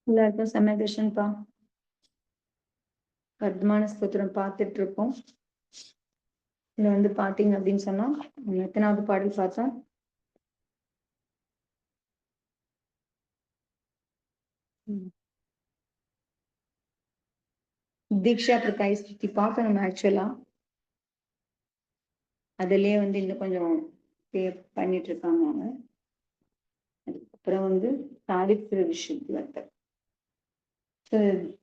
எல்லாருக்கும் சமயதர்ஷன்பா. வர்த்தமான ஸ்தோத்திரம் பார்த்துட்டு இருக்கோம். இதுல வந்து பாத்தீங்க அப்படின்னு சொன்னா எத்தனாவது பாடல் பார்த்தோம்? தீக்ஷா பிரகாய் ஸ்துதி பார்த்தோம் நம்ம ஆக்சுவலா. அதுலயே வந்து இன்னும் கொஞ்சம் பண்ணிட்டு இருக்காங்க அவங்க. அதுக்கப்புறம் வந்து சாவித்திர விஷயத்து வர்த்தர்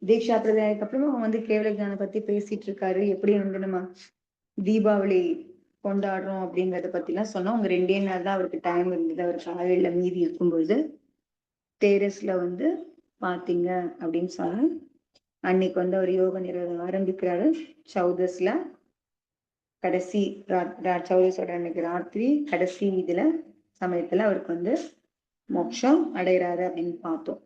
தீக்ஷா பிரதாயக்கு அப்புறமா அவங்க வந்து கேவல ஜானை பத்தி பேசிட்டு இருக்காரு. எப்படி வந்து நம்ம தீபாவளி கொண்டாடுறோம் அப்படிங்கறத பத்தி எல்லாம் சொன்னோம். அவங்க 2 நாள் தான் அவருக்கு டைம் இருந்தது. அவர் காலையில மீதி இருக்கும்பொழுது டேரஸ்ல வந்து பாத்தீங்க அப்படின்னு சொன்னா அன்னைக்கு வந்து அவர் யோக நிறுவனம் ஆரம்பிக்கிறாரு. சௌதஸ்ல கடைசி சௌதஸோட அன்னைக்கு ராத்திரி கடைசி இதுல சமயத்துல அவருக்கு வந்து மோட்சம் அடைகிறாரு அப்படின்னு பார்த்தோம்.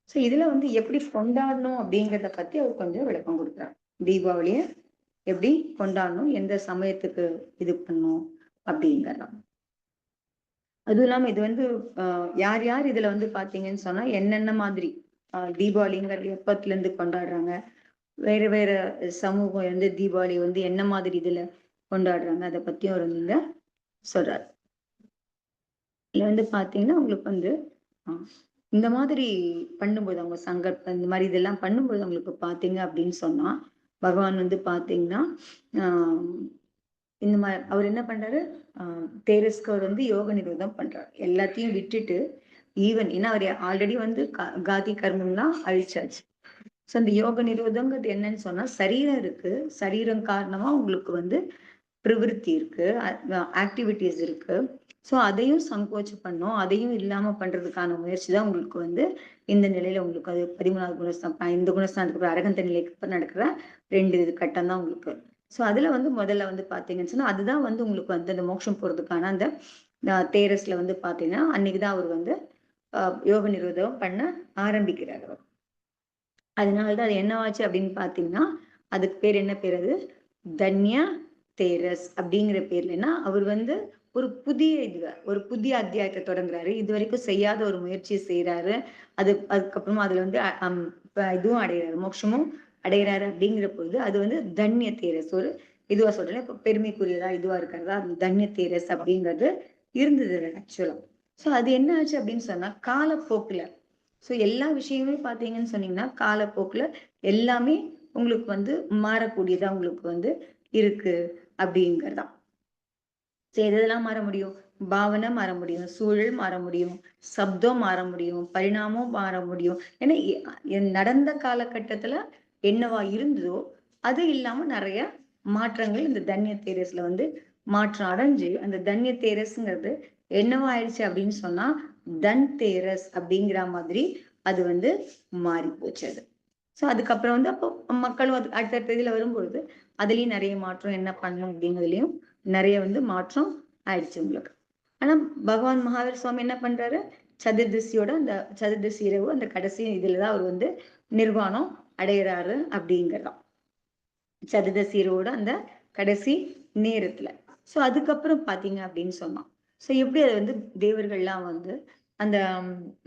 சோ இதுல வந்து எப்படி கொண்டாடணும் அப்படிங்கிறத பத்தி அவர் கொஞ்சம் விளக்கம் கொடுக்குறாரு. தீபாவளிய எப்படி கொண்டாடணும், எந்த சமயத்துக்கு இது பண்ணும் அப்படிங்கிறோம். அதுவும் இல்லாம இது வந்து யார் யார் இதுல வந்து பாத்தீங்கன்னு சொன்னா என்னென்ன மாதிரி தீபாவளிங்கிறது எப்பத்துல இருந்து கொண்டாடுறாங்க, வேற வேற சமூகம் வந்து தீபாவளி வந்து என்ன மாதிரி இதுல கொண்டாடுறாங்க, அதை பத்தியும் அவர் வந்து சொல்றாரு. இதுல வந்து பாத்தீங்கன்னா உங்களுக்கு வந்து இந்த மாதிரி பண்ணும்போது அவங்க சங்கல்பம் இந்த மாதிரி இதெல்லாம் பண்ணும்போது அவங்களுக்கு பாத்தீங்க அப்படின்னு சொன்னா பகவான் வந்து பாத்தீங்கன்னா இந்த மாதிரி அவர் என்ன பண்றாரு, தேரஸ்க்கு அவர் வந்து யோக நிரோதம் பண்றாரு. எல்லாத்தையும் விட்டுட்டு ஈவன் ஏன்னா அவர் ஆல்ரெடி வந்து காதி கர்மம்லாம் அழிச்சாச்சு. ஸோ அந்த யோக நிரோதங்கிறது என்னன்னு சொன்னா சரீரம் இருக்கு, சரீரம் காரணமா உங்களுக்கு வந்து பிரவிற்த்தி இருக்கு, ஆக்டிவிட்டிஸ் இருக்கு. ஸோ அதையும் சங்கோச்சு பண்ணும், அதையும் இல்லாம பண்றதுக்கான முயற்சி தான் உங்களுக்கு வந்து இந்த நிலையில உங்களுக்கு அது 13வது குணஸ்தானம் இந்த குணஸ்தானத்துக்கு அரகந்த நிலைக்கு நடக்கிற 2 கட்டம் தான் உங்களுக்கு. ஸோ அதுல வந்து முதல்ல வந்து பாத்தீங்கன்னு சொன்னா அதுதான் வந்து உங்களுக்கு வந்து அந்த மோட்சம் போறதுக்கான அந்த தேரஸ்ல வந்து பாத்தீங்கன்னா அன்னைக்குதான் அவர் வந்து யோக நிரோதம் பண்ண ஆரம்பிக்கிறார் அவர். அதனாலதான் அது என்னவாச்சு அப்படின்னு பாத்தீங்கன்னா அதுக்கு பேர் என்ன பேர், அது தன்யா தேரஸ் அப்படிங்கிற பேர்லன்னா அவர் வந்து ஒரு புதிய அத்தியாயத்தை தொடங்குறாரு. இது வரைக்கும் செய்யாத ஒரு முயற்சியை செய்யறாரு. அதுக்கப்புறமா அதுல வந்து இதுவும் அடைகிறாரு, மோட்சமும் அடைகிறாரு. அப்படிங்கிற பொழுது அது வந்து தன்ய தேரஸ் ஒரு இதுவா சொல்றேன், இப்ப பெருமைக்குரியதா இதுவா இருக்கிறதா அந்த தன்ய தேரஸ் அப்படிங்கிறது இருந்தது ஆக்சுவலா. சோ அது என்ன ஆச்சு அப்படின்னு சொன்னா காலப்போக்குல சோ எல்லா விஷயமே பாத்தீங்கன்னு சொன்னீங்கன்னா காலப்போக்குல எல்லாமே உங்களுக்கு வந்து மாறக்கூடியதா உங்களுக்கு வந்து இருக்கு அப்படிங்கிறதா. எதெல்லாம் மாற முடியும், பாவனை மாற முடியும், சூழல் மாற முடியும், சப்தம் மாற முடியும், பரிணாமம் மாற முடியும். ஏன்னா நடந்த காலகட்டத்துல என்னவா இருந்ததோ அது இல்லாம நிறைய மாற்றங்கள் இந்த தன்ய தேரஸ்ல வந்து மாற்றம் அடைஞ்சு அந்த தன்ய தேரஸ்ங்கிறது என்னவா ஆயிடுச்சு அப்படின்னு சொன்னா தன் தேரஸ் அப்படிங்கிற மாதிரி அது வந்து மாறி போச்சு அது. சோ அதுக்கப்புறம் வந்து அப்போ மக்களும் அது அடுத்தடுத்த இதுல வரும்பொழுது அதுலயும் நிறைய மாற்றம் என்ன பண்ணணும் அப்படிங்கிறதுலயும் நிறைய வந்து மாற்றம் ஆயிடுச்சு உங்களுக்கு. ஆனா பகவான் மகாவீர் சுவாமி என்ன பண்றாரு, சதுர்தசியோட அந்த சதுர்தசி இரவு அந்த கடைசி இதுலதான் அவர் வந்து நிர்வாணம் அடைகிறாரு அப்படிங்கிறதாம். சதுர்தசி இரவோட அந்த கடைசி நேரத்துல. சோ அதுக்கப்புறம் பாத்தீங்க அப்படின்னு சொன்னான். சோ எப்படி அதை வந்து தேவர்கள்லாம் வந்து அந்த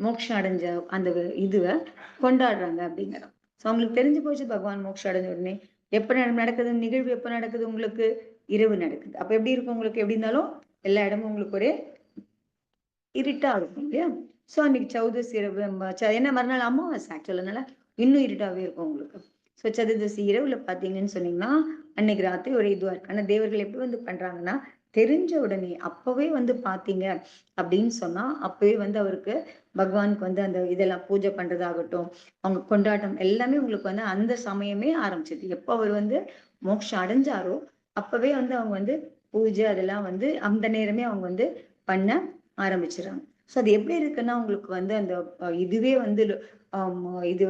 மோட்சம் அடைஞ்ச அந்த இதுவை கொண்டாடுறாங்க அப்படிங்கிறோம். சோ அவங்களுக்கு தெரிஞ்சு போச்சு பகவான் மோட்சம் அடைஞ்ச உடனே எப்ப நடக்குது நிகழ்வு, எப்ப நடக்குது உங்களுக்கு இரவு நடக்குது. அப்ப எப்படி இருக்கும் உங்களுக்கு, எப்படி இருந்தாலும் எல்லா இடமும் உங்களுக்கு ஒரே இருட்டா இருக்கும் இல்லையா. சோ அன்னைக்கு சௌதசி இரவு என்ன மறுநாள் அமாவாசை ஆக்சுவலனால இன்னும் இருட்டாவே இருக்கும் உங்களுக்கு. சோ சதுர்தசி இரவுல பாத்தீங்கன்னு சொன்னீங்கன்னா அன்னைக்கு ராத்திரி ஒரு இதுவா இருக்கு. ஆனா தேவர்கள் எப்படி வந்து பண்றாங்கன்னா தெரிஞ்ச உடனே அப்பவே வந்து பாத்தீங்க அப்படின்னு சொன்னா அப்பவே வந்து அவருக்கு பகவானுக்கு வந்து அந்த இதெல்லாம் பூஜை பண்றதாகட்டும் அவங்க கொண்டாட்டம் எல்லாமே உங்களுக்கு வந்து அந்த சமயமே ஆரம்பிச்சது. எப்ப அவர் வந்து மோட்சம் அடைஞ்சாரோ அப்பவே வந்து அவங்க வந்து பூஜை அதெல்லாம் வந்து அந்த நேரமே அவங்க வந்து பண்ண ஆரம்பிச்சிடறாங்க. சோ அது எப்படி இருக்குன்னா உங்களுக்கு வந்து அந்த இதுவே வந்து இது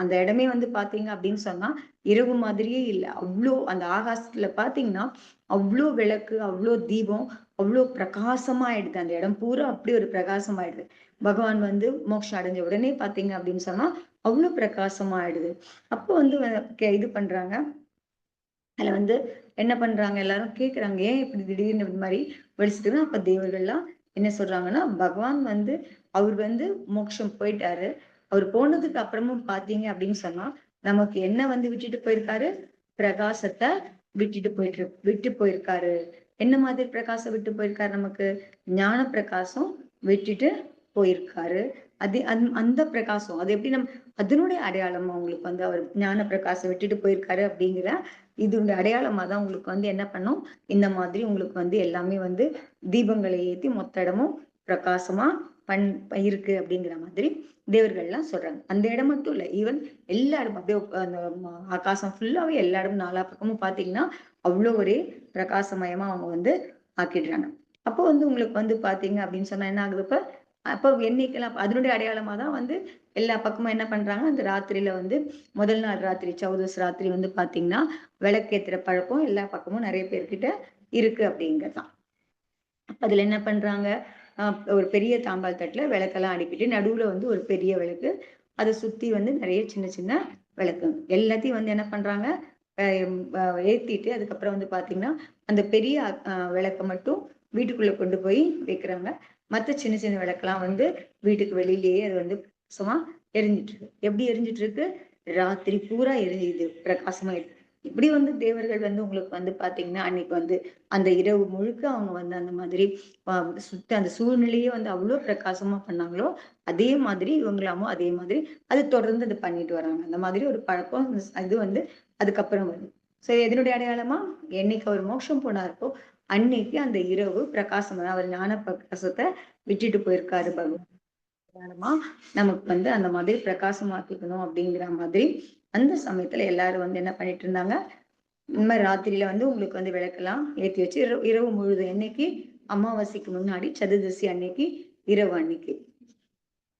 அந்த இடமே வந்து பாத்தீங்க அப்படின்னு சொன்னா இரவு மாதிரியே இல்லை. அவ்வளோ அந்த ஆகாசத்துல பாத்தீங்கன்னா அவ்வளோ விளக்கு, அவ்வளோ தீபம், அவ்வளோ பிரகாசமா ஆயிடுது. அந்த இடம் பூரா அப்படி ஒரு பிரகாசம் ஆயிடுது. பகவான் வந்து மோட்சம் அடைஞ்ச உடனே பாத்தீங்க அப்படின்னு சொன்னா அவ்வளவு பிரகாசமா ஆயிடுது. அப்போ வந்து இது பண்றாங்க, அதுல வந்து என்ன பண்றாங்க, எல்லாரும் கேக்குறாங்க, ஏன் இப்படி திடீர்னு இந்த மாதிரி வெளிச்சத்துக்கு? அப்ப தேவர்கள்லாம் என்ன சொல்றாங்கன்னா, பகவான் வந்து அவர் வந்து மோட்சம் போயிட்டாரு. அவர் போனதுக்கு அப்புறமும் பாத்தீங்க அப்படின்னு சொன்னா, நமக்கு என்ன வந்து விட்டுட்டு போயிருக்காரு? பிரகாசத்தை விட்டு போயிருக்காரு. என்ன மாதிரி பிரகாசம் விட்டு போயிருக்காரு நமக்கு? ஞான பிரகாசம் விட்டுட்டு போயிருக்காரு. அது அந்த பிரகாசம் அது எப்படி அதனுடைய அடையாளம் அவங்களுக்கு வந்து அவர் ஞான பிரகாசம் விட்டுட்டு போயிருக்காரு அப்படிங்கிற இதோட அடையாளமா தான் உங்களுக்கு வந்து என்ன பண்ணும், இந்த மாதிரி உங்களுக்கு வந்து எல்லாமே வந்து தீபங்களை ஏத்தி மொத்த இடமும் பிரகாசமா இருக்கு அப்படிங்கிற மாதிரி தேவர்கள்லாம் சொல்றாங்க. அந்த இடம் மட்டும் இல்ல, ஈவன் எல்லா இடமும் அப்படியே அந்த ஆகாசம் ஃபுல்லாவே எல்லா இடமும் நாலா பக்கமும் பாத்தீங்கன்னா அவ்வளவு ஒரே பிரகாசமயமா அவங்க வந்து ஆக்கிடுறாங்க. அப்போ வந்து உங்களுக்கு வந்து பாத்தீங்க அப்படின்னு சொன்னா என்ன ஆகுது? இப்ப அப்ப எண்ணிக்கைலாம் அதனுடைய அடையாளமா தான் வந்து எல்லா பக்கமும் என்ன பண்றாங்க, அந்த ராத்திரியில வந்து முதல் நாள் ராத்திரி சௌதஸ் ராத்திரி வந்து பாத்தீங்கன்னா விளக்கேத்துற பழக்கம் எல்லா பக்கமும் நிறைய பேர்கிட்ட இருக்கு அப்படிங்கறதுதான். அதுல என்ன பண்றாங்க, ஒரு பெரிய தாம்பால் தட்டுல விளக்கெல்லாம் அடுக்கிட்டு நடுவுல வந்து ஒரு பெரிய விளக்கு, அதை சுத்தி வந்து நிறைய சின்ன சின்ன விளக்கு எல்லாத்தையும் வந்து என்ன பண்றாங்க, ஏத்திட்டு அதுக்கப்புறம் வந்து பாத்தீங்கன்னா அந்த பெரிய விளக்க மட்டும் வீட்டுக்குள்ள கொண்டு போய் வைக்கிறாங்க. மத்த சின்ன சின்ன விளக்கெல்லாம் வந்து வீட்டுக்கு வெளியிலேயே அது வந்து சும்மா எரிஞ்சிட்டு இருக்கு. எப்படி எரிஞ்சிட்டு இருக்கு? ராத்திரி பூரா எரியுது, பிரகாசமா இருக்கு. இப்படி வந்து தேவர்கள் வந்து உங்களுக்கு வந்து பாத்தீங்கன்னா அன்னைக்கு வந்து அந்த இரவு முழுக்க அவங்க வந்து அந்த மாதிரி அந்த சூழ்நிலையே வந்து அவ்வளவு பிரகாசமா பண்ணாங்களோ, அதே மாதிரி இவங்களாமும் அதே மாதிரி அது தொடர்ந்து அது பண்ணிட்டு வராங்க. அந்த மாதிரி ஒரு பழக்கம் இது வந்து அதுக்கப்புறம் வருது. சரி, எதனுடைய அடையாளமா? என்னைக்கு அவர் மோட்சம் போனாருக்கோ அன்னைக்கு அந்த இரவு பிரகாசம் அவர் ஞான பிரகாசத்தை விட்டுட்டு போயிருக்காரு பகவான். அடையாளமா நமக்கு வந்து அந்த மாதிரி பிரகாசமாக்கிக்கணும் அப்படிங்கிற மாதிரி அந்த சமயத்துல எல்லாரும் வந்து என்ன பண்ணிட்டு இருந்தாங்க, இந்த மாதிரி ராத்திரியில வந்து உங்களுக்கு வந்து விளக்கெல்லாம் ஏத்தி வச்சு இரவு முழுதும் என்னைக்கு அமாவாசைக்கு முன்னாடி சதுர்தசி அன்னைக்கு இரவு அன்னைக்கு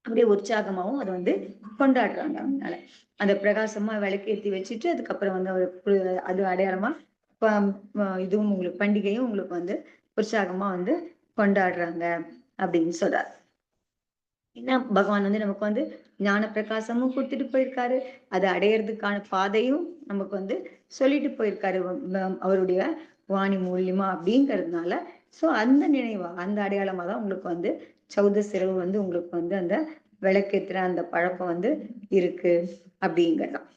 அப்படியே உற்சாகமாவும் அதை வந்து கொண்டாடுறாங்க. அதனால அந்த பிரகாசமா விளக்கேத்தி வச்சுட்டு அதுக்கப்புறம் வந்து அது அடையாளமா இதுவும் உங்களுக்கு பண்டிகையும் உங்களுக்கு வந்து உற்சாகமா வந்து கொண்டாடுறாங்க அப்படின்னு சொல்றாரு. என்ன பகவான் வந்து நமக்கு வந்து ஞான பிரகாசமும் கொடுத்துட்டு போயிருக்காரு. அதை அடையறதுக்கான பாதையும் நமக்கு வந்து சொல்லிட்டு போயிருக்காரு அவருடைய வாணி மூலியமா அப்படிங்கிறதுனால. சோ அந்த நினைவா அந்த அடையாளமா தான் உங்களுக்கு வந்து சௌதசிரவு வந்து உங்களுக்கு வந்து அந்த விளக்கேத்துற அந்த பழக்கம் வந்து இருக்கு அப்படிங்கிறதான்.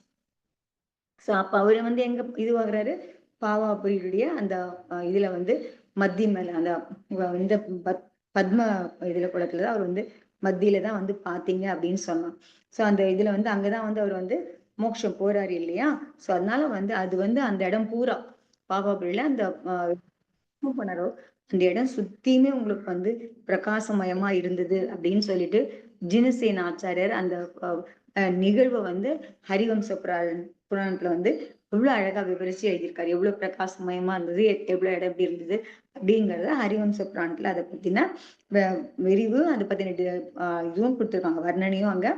சோ அப்ப அவரு வந்து எங்க இதுவாகுறாரு, பாவாபுரியுடைய அந்த இதுல வந்து மத்தி மேல அந்த இந்த பத்ம இதுல குளத்துலதான் அவர் வந்து மத்தியில தான் வந்து பாத்தீங்க அப்படின்னு சொன்னான். சோ அந்த இதுல வந்து அங்கதான் வந்து அவர் வந்து மோட்சம் போறாரு இல்லையா? சோ அதனால வந்து அது வந்து அந்த இடம் பூரா பாபாபுரியில அந்த பண்ணாரோ அந்த இடம் சுத்தியுமே உங்களுக்கு வந்து பிரகாசமயமா இருந்தது அப்படின்னு சொல்லிட்டு ஜினசேன ஆச்சாரியர் அந்த நிகழ்வை வந்து ஹரிவம்ச புராணத்துல வந்து எவ்வளவு அழகா விவரிச்சு எழுதியிருக்காரு. எவ்வளவு பிரகாசமயமா இருந்தது, எவ்வளவு இடம் எப்படி இருந்தது அப்படிங்கறத ஹரிவம்ச புராணத்துல அதை பத்தின விரிவு, அதை பத்தின இதுவும் கொடுத்திருக்காங்க, வர்ணனையும் அங்க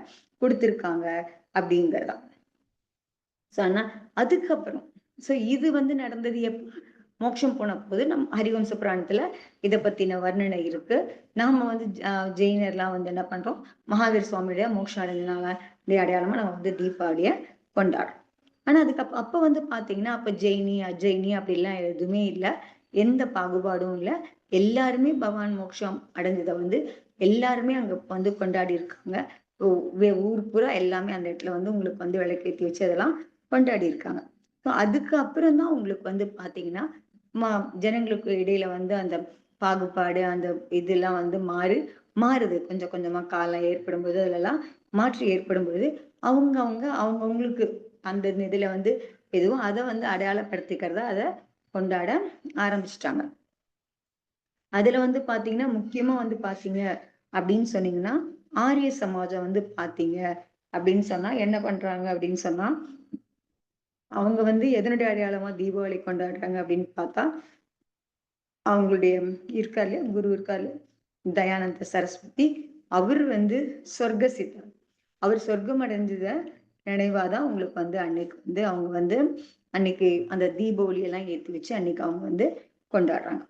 கொடுத்திருக்காங்க அப்படிங்கறதா. சோ ஆனா அதுக்கப்புறம் சோ இது வந்து நடந்தது மோட்சம் போன போது நம் ஹரிவம்ச புராணத்துல இத பத்தின வர்ணனை இருக்கு. நாம வந்து ஜெயினர்லாம் வந்து என்ன பண்றோம், மகாவீர் சுவாமியுடைய மோட்சம் அடைஞ்ச அடையாளமா நம்ம வந்து தீபாவளிய கொண்டாடுறோம். ஆனா அப்ப வந்து பாத்தீங்கன்னா அப்ப ஜெயினி அஜெயினி அப்படிலாம் எதுவுமே இல்ல, எந்த பாகுபாடும் இல்ல. எல்லாருமே பகவான் மோட்சம் அடைஞ்சதை வந்து எல்லாருமே அங்க வந்து கொண்டாடி இருக்காங்க. ஊர் பூரா எல்லாமே அந்த இடத்துல வந்து உங்களுக்கு வந்து விளக்கேத்தி வச்சு அதெல்லாம் கொண்டாடி இருக்காங்க. அதுக்கு அப்புறம் தான் உங்களுக்கு வந்து பாத்தீங்கன்னா ஜனங்களுக்கு இடையில வந்து அந்த பாகுபாடு அந்த இதெல்லாம் வந்து மாறுது. கொஞ்சம் கொஞ்சமா காலம் ஏற்படும் போது அதுலலாம் மாற்று ஏற்படும் பொழுது அவங்கவுங்களுக்கு அந்த இதுல வந்து எதுவும் அதை வந்து அடையாளப்படுத்திக்கிறதா அதை கொண்டாட ஆரம்பிச்சிட்டாங்க. அதுல வந்து பாத்தீங்கன்னா முக்கியமா வந்து பாத்தீங்க அப்படின்னு சொன்னீங்கன்னா ஆரிய சமாஜம் வந்து பாத்தீங்க அப்படின்னு சொன்னா என்ன பண்றாங்க அப்படின்னு சொன்னா, அவங்க வந்து எதனுடைய அடையாளமா தீபாவளி கொண்டாடுறாங்க அப்படின்னு பார்த்தா, அவங்களுடைய இருக்காரு இல்லையா, குரு இருக்காரு தயானந்த சரஸ்வதி, அவர் வந்து சொர்க்க சித்தர். அவர் சொர்க்கம் அடைஞ்சத நினைவாதான் உங்களுக்கு வந்து அன்னைக்கு வந்து அவங்க வந்து அன்னைக்கு அந்த தீபாவளி எல்லாம் ஏத்தி வச்சு அன்னைக்கு அவங்க வந்து கொண்டாடுறாங்க.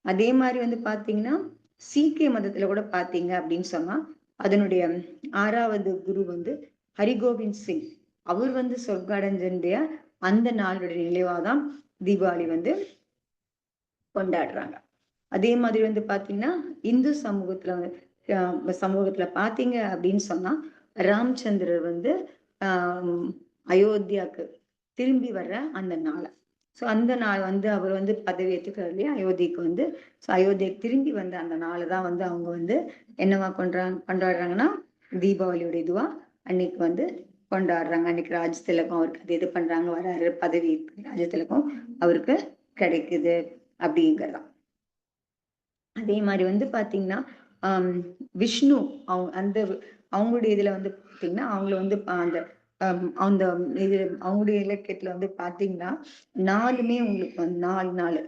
அதே மாதிரி வந்து பாத்தீங்கன்னா சீக்கிய மதத்துல கூட பாத்தீங்க அப்படின்னு சொன்னா அதனுடைய 6வது குரு வந்து ஹரிகோவிந்த் சிங், அவர் வந்து சொர்க்க அடைஞ்ச அந்த நாளுடைய நினைவாதான் தீபாவளி வந்து கொண்டாடுறாங்க. அதே மாதிரி வந்து பாத்தீங்கன்னா இந்து சமூகத்துல பாத்தீங்க அப்படின்னு சொன்னா ராமச்சந்திரர் வந்து அயோத்தியாவுக்கு திரும்பி வர்ற அந்த நாள். ஸோ அந்த நாள் வந்து அவர் வந்து பதவி ஏற்றுக்கிறார் இல்லையா அயோத்திக்கு வந்து. ஸோ அயோத்திக்கு திரும்பி வந்த அந்த நாளை தான் வந்து அவங்க வந்து என்னவா கொண்டாடுறாங்கன்னா தீபாவளியோட இதுவா அன்னைக்கு வந்து கொண்டாடுறாங்க. அன்னைக்கு ராஜ திலகம் அவருக்கு அது இது பண்றாங்க, வராரு பதவி ராஜ திலகம் அவருக்கு கிடைக்குது அப்படிங்கிறதான். அதே மாதிரி வந்து பாத்தீங்கன்னா விஷ்ணு அவங்களுடைய இதுல வந்து பாத்தீங்கன்னா அவங்கள வந்து அந்த இது அவங்களுடைய இலக்கியத்துல வந்து பாத்தீங்கன்னா நாலுமே உங்களுக்கு வந்து 4 நாள்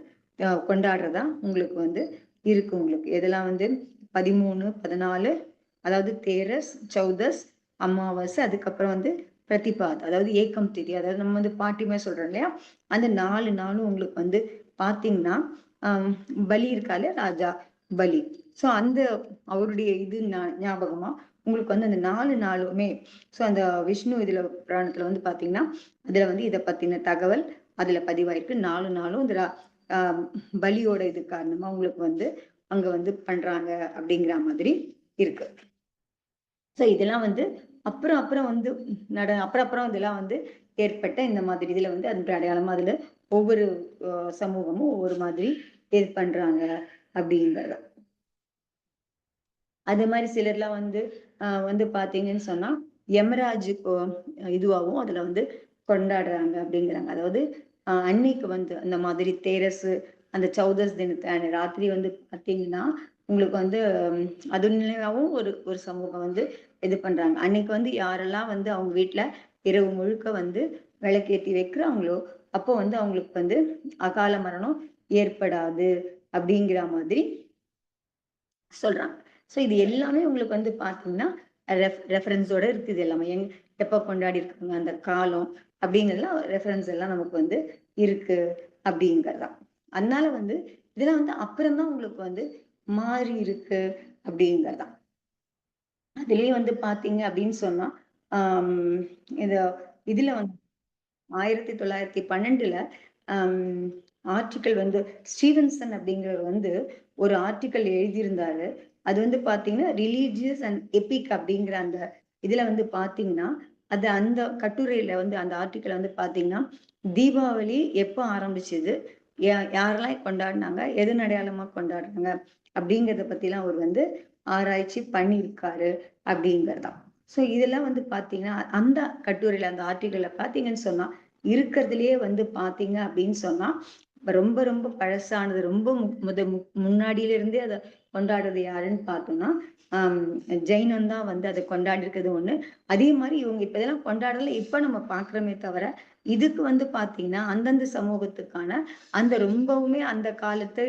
கொண்டாடுறதா உங்களுக்கு வந்து இருக்கு. உங்களுக்கு இதெல்லாம் வந்து 13, 14, அதாவது தேரஸ், சௌதஸ், அமாவாசை, அதுக்கப்புறம் வந்து பிரதிபாத், அதாவது ஏக்கம் திதி, அதாவது நம்ம வந்து பாட்டிமே சொல்றோம் இல்லையா, அந்த 4 நாளும் உங்களுக்கு வந்து பாத்தீங்கன்னா பலி இருக்கால ராஜா பலி. சோ அந்த அவருடைய இது ஞாபகமா உங்களுக்கு வந்து அந்த 4 நாளுமே அந்த விஷ்ணு இதுல புராணத்துல வந்து பாத்தீங்கன்னா அதுல வந்து இதை பத்தின தகவல் அதுல பதிவாயிருக்கு. 4 நாளும் இந்த பலியோட இது காரணமா உங்களுக்கு வந்து அங்க வந்து பண்றாங்க அப்படிங்கிற மாதிரி இருக்கு. சோ இதெல்லாம் வந்து அப்புறம் வந்து அப்புறம் இதெல்லாம் வந்து ஏற்பட்ட இந்த மாதிரி இதுல வந்து அது அடையாளமா அதுல ஒவ்வொரு சமூகமும் ஒவ்வொரு மாதிரி இது பண்றாங்க அப்படிங்கிறத. அதே மாதிரி சிலர்லாம் வந்து வந்து பாத்தீங்கன்னு சொன்னா யமராஜ் இதுவாகவும் அதுல வந்து கொண்டாடுறாங்க அப்படிங்கிறாங்க. அதாவது அன்னைக்கு வந்து அந்த மாதிரி தேரசு அந்த சௌதஸ் தினத்தை ராத்திரி வந்து பாத்தீங்கன்னா உங்களுக்கு வந்து அது நினைவாகவும் ஒரு ஒரு சமூகம் வந்து இது பண்றாங்க. அன்னைக்கு வந்து யாரெல்லாம் வந்து அவங்க வீட்டுல இரவு முழுக்க வந்து விளக்கேற்றி வைக்கிறாங்களோ அப்போ வந்து அவங்களுக்கு வந்து அகால மரணம் ஏற்படாது அப்படிங்கிற மாதிரி சொல்றாங்க. சோ இது எல்லாமே உங்களுக்கு வந்து பாத்தீங்கன்னா ரெஃபரன்ஸோட இருக்குது. எல்லாமே எப்ப கொண்டாடி இருக்காங்க அந்த காலம் அப்படிங்கறதுலாம் ரெஃபரன்ஸ் எல்லாம் நமக்கு வந்து இருக்கு அப்படிங்கறதா. அதனால வந்து இதெல்லாம் வந்து அப்புறம்தான் உங்களுக்கு வந்து மாறி இருக்கு அப்படிங்கறதா. அதுலயே வந்து பாத்தீங்க அப்படின்னு சொன்னா ஆஹ் இந்த இதுல வந்து 1912 ஆர்டிக்கல் வந்து ஸ்டீவன்சன் அப்படிங்கிறவர் வந்து ஒரு ஆர்டிக்கல் எழுதியிருந்தாரு. அது வந்து பாத்தீங்கன்னா ரிலீஜியஸ் அண்ட் எபிக் அப்படிங்கிற அந்த இதுல வந்து பாத்தீங்கன்னா அது அந்த கட்டுரையில வந்து அந்த ஆர்டிக்கல் வந்து பாத்தீங்கன்னா தீபாவளி எப்ப ஆரம்பிச்சது, யாரெல்லாம் கொண்டாடினாங்க, எதன் அடையாளமா கொண்டாடுறாங்க அப்படிங்கறத பத்தி எல்லாம் அவர் வந்து ஆராய்ச்சி பண்ணியிருக்காரு அப்படிங்கறதான். சோ இதெல்லாம் வந்து பாத்தீங்கன்னா அந்த கட்டுரையில அந்த ஆர்டிக்கல்ல பாத்தீங்கன்னு சொன்னா இருக்கிறதுலயே வந்து பாத்தீங்க அப்படின்னு சொன்னா ரொம்ப ரொம்ப பழசானது, ரொம்ப முன்னாடியில இருந்தே அதை கொண்டாடுறது யாருன்னு பார்த்தோம்னா ஜெயினம் தான் வந்து அதை கொண்டாடி இருக்கிறது ஒண்ணு. அதே மாதிரி இவங்க இப்ப இதெல்லாம் கொண்டாடல இப்ப நம்ம பாக்குறோமே தவிர இதுக்கு வந்து பாத்தீங்கன்னா அந்தந்த சமூகத்துக்கான அந்த ரொம்பவுமே அந்த காலத்து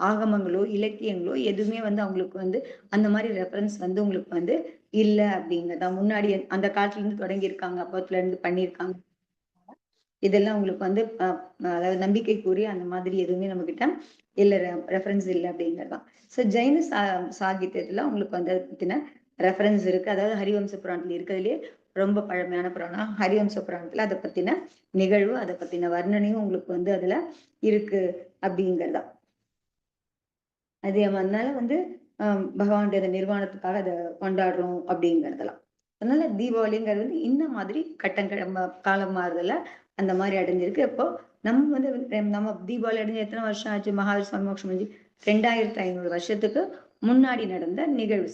ஆகமங்களோ இலக்கியங்களோ எதுவுமே வந்து அவங்களுக்கு வந்து அந்த மாதிரி ரெஃபரன்ஸ் வந்து உங்களுக்கு வந்து இல்ல அப்படிங்கறதா. முன்னாடி அந்த காலத்துல இருந்து தொடங்கி இருக்காங்க, அப்பத்துல இருந்து பண்ணியிருக்காங்க, இதெல்லாம் உங்களுக்கு வந்து அதாவது நம்பிக்கைக்குரிய அந்த மாதிரி எதுவுமே நம்ம கிட்ட இல்ல, ரெஃபரன்ஸ் இல்லை அப்படிங்கறதுதான். சோ ஜெயின சாகித்யத்துல உங்களுக்கு வந்து அதை பத்தின ரெஃபரன்ஸ் இருக்கு. அதாவது ஹரிவம்ச புராணத்துல இருக்கிறதுலயே ரொம்ப பழமையான புராணம் ஹரிவம்ச புராணத்துல அதை பத்தின நிகழ்வு அதை பத்தின வர்ணனையும் உங்களுக்கு வந்து அதுல இருக்கு அப்படிங்கறதா. அதனால வந்து பகவானுடைய நிர்வாணத்துக்காக அதை கொண்டாடுறோம் அப்படிங்கறதெல்லாம். அதனால தீபாவளிங்கிறது வந்து இந்த மாதிரி காலம் மாறுதல அந்த மாதிரி அடைஞ்சிருக்கு. இப்போ நம்ம வந்து நம்ம தீபாவளி அடைஞ்சு எத்தனை வருஷம் ஆச்சு, மகாவீர் சுவாமி மோட்சம் அடைஞ்சு 2500 வருஷத்துக்கு முன்னாடி நடந்த நிகழ்வு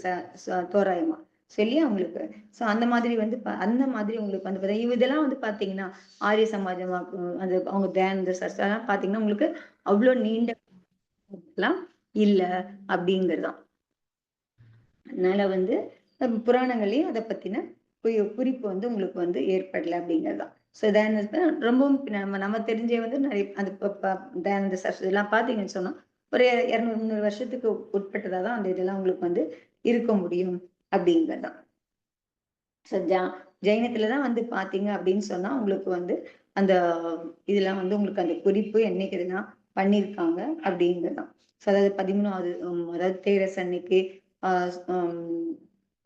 தோராயமா சொல்லியா உங்களுக்கு. சோ அந்த மாதிரி வந்து அந்த மாதிரி உங்களுக்கு வந்து இதெல்லாம் வந்து பாத்தீங்கன்னா ஆரிய சமாஜமா அது அவங்க தயானந்த சரஸ்வதி பாத்தீங்கன்னா உங்களுக்கு அவ்வளவு நீண்ட எல்லாம் இல்ல அப்படிங்கறதுதான். அதனால வந்து புராணங்களையும் அதை பத்தின குறிப்பு வந்து உங்களுக்கு வந்து ஏற்படல அப்படிங்கறதுதான். சோ தயானந்த ரொம்பவும் நம்ம தெரிஞ்சே வந்து நிறைய அந்த தயானந்த சரஸ்வதி எல்லாம் பாத்தீங்கன்னு சொன்னா ஒரு 200, 300 வருஷத்துக்கு உட்பட்டதாதான் அந்த இதெல்லாம் உங்களுக்கு வந்து இருக்க முடியும் அப்படிங்கறதுதான். ஜெயினத்துலதான் வந்து பாத்தீங்க அப்படின்னு சொன்னா உங்களுக்கு வந்து அந்த இதெல்லாம் வந்து உங்களுக்கு அந்த குறிப்பு என்னைக்கு இதெல்லாம் பண்ணிருக்காங்க அப்படிங்கறதுதான். அதாவது 13வது அதாவது தேரஸ் அன்னைக்கு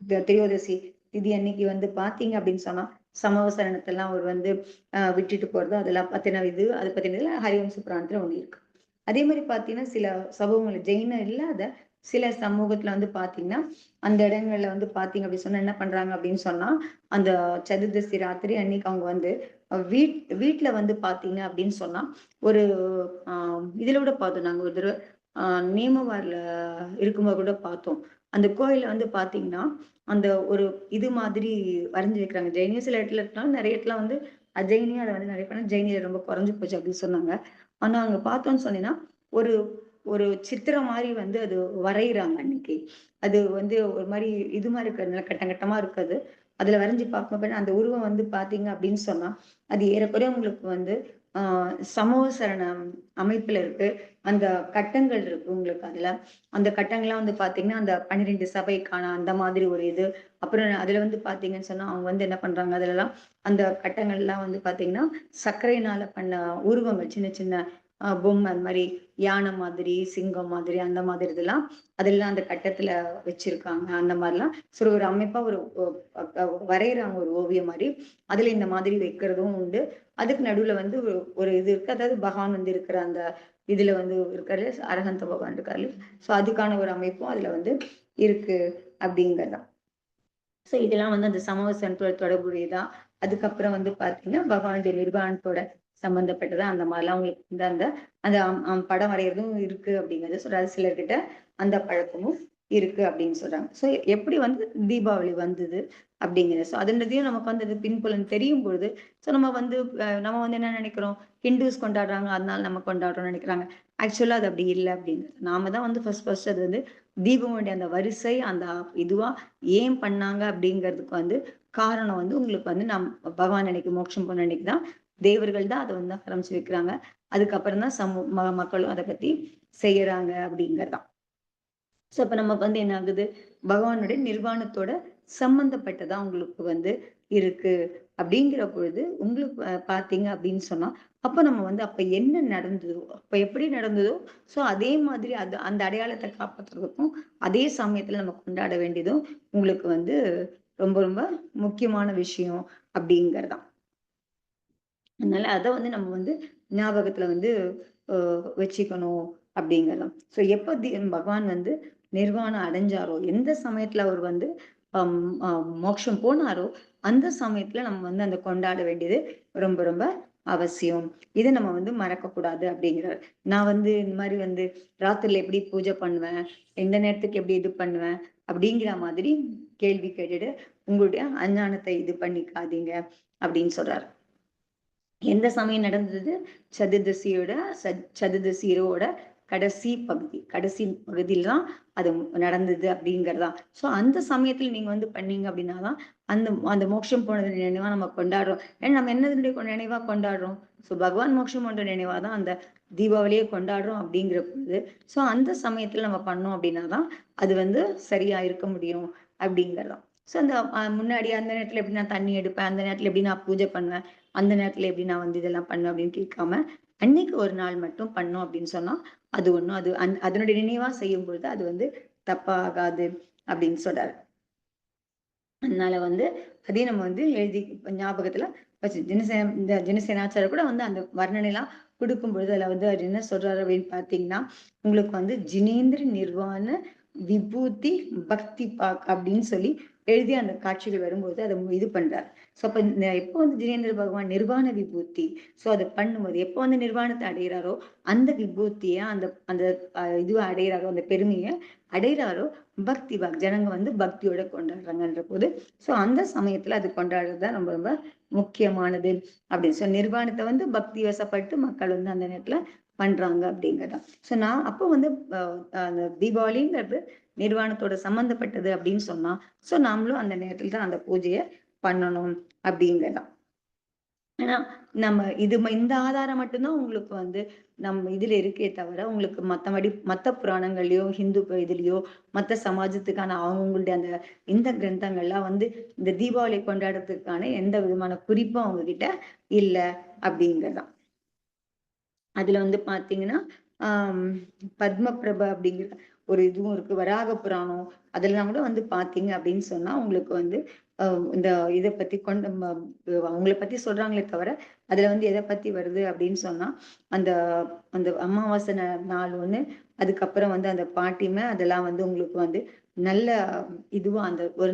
திரையோதசி திதி அன்னைக்கு வந்து பாத்தீங்க அப்படின்னு சொன்னா சமவசரணத்தெல்லாம் அவர் வந்து விட்டுட்டு போறது அதெல்லாம் பத்தின அது பத்தினதுல ஹரிவம்ச புராணத்துல ஒண்ணு இருக்கு. அதே மாதிரி பாத்தீங்கன்னா சில சமூகங்கள் ஜெயினர் இல்லாத சில சமூகத்துல வந்து பாத்தீங்கன்னா அந்த இடங்கள்ல வந்து பாத்தீங்க அப்படின்னு சொன்னா என்ன பண்றாங்க அப்படின்னு சொன்னா அந்த சதுர்தசி ராத்திரி அன்னைக்கு அவங்க வந்து வீட்டுல வந்து பாத்தீங்க அப்படின்னு சொன்னா ஒரு இதுல கூட பார்த்தோம் நாங்க ஒரு தடவை நேமவார்ல இருக்கும்போது கூட பார்த்தோம். அந்த கோயில்ல வந்து பாத்தீங்கன்னா அந்த ஒரு இது மாதிரி வரைஞ்சு வைக்கிறாங்க. ஜெயினியும் சில இடத்துல இருக்கலாம், நிறைய இடத்துல வந்து அஜைனியும் அதை வந்து நிறைய பேர் ஜெயினியில ரொம்ப குறைஞ்சு போச்சு அப்படின்னு சொன்னாங்க. ஆனா அங்க பார்த்தோம்னு சொன்னீங்கன்னா ஒரு ஒரு சித்திரம் மாதிரி வந்து அது வரைகிறாங்க அன்னைக்கு. அது வந்து ஒரு மாதிரி இது மாதிரி இருக்கிறதுனால கட்டம் கட்டமா இருக்காது. அதுல வரைஞ்சு பார்க்கும்போது அந்த உருவம் வந்து பாத்தீங்க அப்படின்னு சொன்னா அது ஏறக்குறைய உங்களுக்கு வந்து சமோசரணம் அமைப்புல இருக்கு. அந்த கட்டங்கள் இருக்கு உங்களுக்கு அதுல. அந்த கட்டங்கள்லாம் வந்து பாத்தீங்கன்னா அந்த 12 சபைக்கான அந்த மாதிரி ஒரு இது. அப்புறம் அதுல வந்து பாத்தீங்கன்னு சொன்னா அவங்க வந்து என்ன பண்றாங்க அதுலலாம் அந்த கட்டங்கள்லாம் வந்து பாத்தீங்கன்னா சர்க்கரையினால பண்ண உருவங்கள் சின்ன சின்ன பொம்மை அந்த மாதிரி யானை மாதிரி சிங்கம் மாதிரி அந்த மாதிரி இதெல்லாம் அதெல்லாம் அந்த கட்டத்துல வச்சிருக்காங்க. அந்த மாதிரிலாம் சரி ஒரு அமைப்பா ஒரு வரைகிறாங்க ஒரு ஓவியம் மாதிரி. அதுல இந்த மாதிரி வைக்கிறதும் உண்டு. அதுக்கு நடுவுல வந்து ஒரு இது இருக்கு. அதாவது பகவான் வந்து இருக்கிற அந்த இதுல வந்து இருக்காரு அரகந்த பகவான் இருக்காரு. சோ அதுக்கான ஒரு அமைப்பும் அதுல வந்து இருக்கு அப்படிங்கறதான். சோ இதெல்லாம் வந்து அந்த சமவசனத்தோட தொடர்புடையதா. அதுக்கப்புறம் வந்து பாத்தீங்கன்னா பகவானுடைய நிர்வாணத்தோட சம்பந்தப்பட்டதா அந்த மாதிரிலாம் உங்களுக்கு வந்து அந்த அந்த படம் வரைகிறதும் இருக்கு அப்படிங்கிறது சொல்றாரு. சிலர்கிட்ட அந்த பழக்கமும் இருக்கு அப்படின்னு சொல்றாங்க. சோ எப்படி வந்து தீபாவளி வந்தது அப்படிங்கிறது. சோ அதன்றதையும் நமக்கு வந்து அது பின்புலம் தெரியும் பொழுது சோ நம்ம வந்து என்ன நினைக்கிறோம் ஹிந்துஸ் கொண்டாடுறாங்க அதனால நம்ம கொண்டாடுறோம்னு நினைக்கிறாங்க. ஆக்சுவலா அது அப்படி இல்லை அப்படிங்கிறது. நாம தான் வந்து ஃபர்ஸ்ட் அது வந்து தீபமுடைய அந்த வரிசை அந்த இதுவா ஏன் பண்ணாங்க அப்படிங்கிறதுக்கு வந்து காரணம் வந்து உங்களுக்கு வந்து பகவான் அன்னைக்கு மோட்சம் பண்ண அன்னைக்கு தான் தேவர்கள் தான் அதை வந்து ஆரம்பிச்சு வைக்கிறாங்க. அதுக்கப்புறம் தான் மக்களும் அதை பத்தி செய்யறாங்க அப்படிங்கறதான். சோ அப்ப நமக்கு வந்து என்ன ஆகுது பகவானுடைய நிர்வாணத்தோட சம்பந்தப்பட்டதா உங்களுக்கு வந்து இருக்கு அப்படிங்கிற பொழுது உங்களுக்கு பாத்தீங்க அப்படின்னு சொன்னா அப்ப நம்ம வந்து அப்ப என்ன நடந்ததோ அப்ப எப்படி நடந்ததோ சோ அதே மாதிரி அது அந்த அடையாளத்தை காப்பாத்துறதுக்கும் அதே சமயத்துல நம்ம கொண்டாட வேண்டியதும் உங்களுக்கு வந்து ரொம்ப ரொம்ப முக்கியமான விஷயம் அப்படிங்கறதான். அதனால அத வந்து நம்ம வந்து ஞாபகத்துல வந்து வச்சுக்கணும் அப்படிங்கலாம். சோ எப்ப பகவான் வந்து நிர்வாணம் அடைஞ்சாரோ எந்த சமயத்துல அவர் வந்து மோட்சம் போனாரோ அந்த சமயத்துல நம்ம வந்து அந்த கொண்டாட வேண்டியது ரொம்ப ரொம்ப அவசியம். இதை நம்ம வந்து மறக்க கூடாது அப்படிங்கிறார். நான் வந்து இந்த மாதிரி வந்து ராத்திரில எப்படி பூஜை பண்ணுவேன் எந்த நேரத்துக்கு எப்படி இது பண்ணுவேன் அப்படிங்கிற மாதிரி கேள்வி கேட்டுட்டு உங்களுடைய அஞ்ஞானத்தை இது பண்ணிக்காதீங்க அப்படின்னு சொல்றாரு. எந்த சமயம் நடந்தது சதுர்தசியோட சதுர்தசியோட கடைசி பகுதியில் தான் அது நடந்தது அப்படிங்கறதா. சோ அந்த சமயத்துல நீங்க வந்து பண்ணீங்க அப்படின்னாதான் அந்த அந்த மோட்சம் போனது நினைவா நம்ம கொண்டாடுறோம். ஏன்னா நம்ம என்னதுடைய நினைவா கொண்டாடுறோம் சோ பகவான் மோட்சம் போன்ற நினைவா தான் அந்த தீபாவளியே கொண்டாடுறோம் அப்படிங்கிற பொழுது சோ அந்த சமயத்துல நம்ம பண்ணோம் அப்படின்னாதான் அது வந்து சரியா இருக்க முடியும் அப்படிங்கறதாம். சோ அந்த முன்னாடி அந்த நேரத்துல எப்படி நான் தண்ணி எடுப்பேன் அந்த நேரத்துல எப்படி நான் பூஜை பண்ணுவேன் அந்த நேரத்துல எப்படி நான் வந்து இதெல்லாம் பண்ணுவேன் அப்படின்னு கேட்காம அன்னைக்கு ஒரு நாள் மட்டும் பண்ணோம் அப்படின்னு சொன்னா அது ஒண்ணும் அதனுடைய நினைவா செய்யும் பொழுது அது வந்து தப்பா ஆகாது அப்படின்னு சொல்றாரு. அதனால வந்து அதையும் நம்ம வந்து எழுதி ஞாபகத்துல வச்சு இந்த ஜனசேனாச்சார கூட வந்து அந்த வர்ணனை எல்லாம் கொடுக்கும் பொழுது அதுல வந்து அவர் என்ன சொல்றாரு அப்படின்னு பாத்தீங்கன்னா உங்களுக்கு வந்து ஜினேந்திர நிர்வாண விபூதி பக்தி பாக் அப்படின்னு சொல்லி எழுதி அந்த காட்சிகள் வரும்போது அதை இது பண்றாரு. சோ அப்ப எப்போ வந்து ஜினேந்திர பகவான் நிர்வாண விபூதி சோ அதை பண்ணும்போது எப்போ வந்து நிர்வாணத்தை அடைகிறாரோ அந்த விபூத்திய அந்த அந்த இதுவை அடைகிறாரோ அந்த பெருமையை அடைகிறாரோ பக்தி பாக் ஜனங்க வந்து பக்தியோட கொண்டாடுறாங்கன்ற போது சோ அந்த சமயத்துல அது கொண்டாடுறதுதான் ரொம்ப ரொம்ப முக்கியமானது அப்படின்னு சொல்லி நிர்வாணத்தை வந்து பக்தி வசப்பட்டு மக்கள் வந்து அந்த நேரத்துல பண்றாங்க அப்படிங்கறதான். சோ நான் அப்போ வந்து அந்த தீபாவளிங்கிறது நிர்வாணத்தோட சம்பந்தப்பட்டது அப்படின்னு சொன்னா சோ நாமளும் அந்த நேரத்துல தான் அந்த பூஜையை பண்ணணும் அப்படிங்கறதான். ஆனா நம்ம இந்த ஆதாரம் மட்டும்தான் உங்களுக்கு வந்து நம்ம இதுல இருக்கே தவிர உங்களுக்கு மத்த புராணங்கள்லயோ ஹிந்து இதுலயோ மத்த சமாஜத்துக்கான அவங்களுடைய அந்த இந்த கிரந்தங்கள்லாம் வந்து இந்த தீபாவளி கொண்டாடுறதுக்கான எந்த விதமான குறிப்பும் அவங்க கிட்ட இல்ல அப்படிங்கறதான். அதுல வந்து பாத்தீங்கன்னா பத்ம பிரப அப்படிங்கிற ஒரு இதுவும் இருக்கு. வராக புராணம் அதெல்லாம் கூட வந்து பாத்தீங்க அப்படின்னு சொன்னா உங்களுக்கு வந்து இந்த இதை பத்தி அவங்கள பத்தி சொல்றாங்களே தவிர அதுல வந்து எதை பத்தி வருது அப்படின்னு சொன்னா அந்த அந்த அமாவாசை நாள் ஒண்ணு, அதுக்கப்புறம் வந்து அந்த பாட்டிமை அதெல்லாம் வந்து உங்களுக்கு வந்து நல்ல இதுவா அந்த ஒரு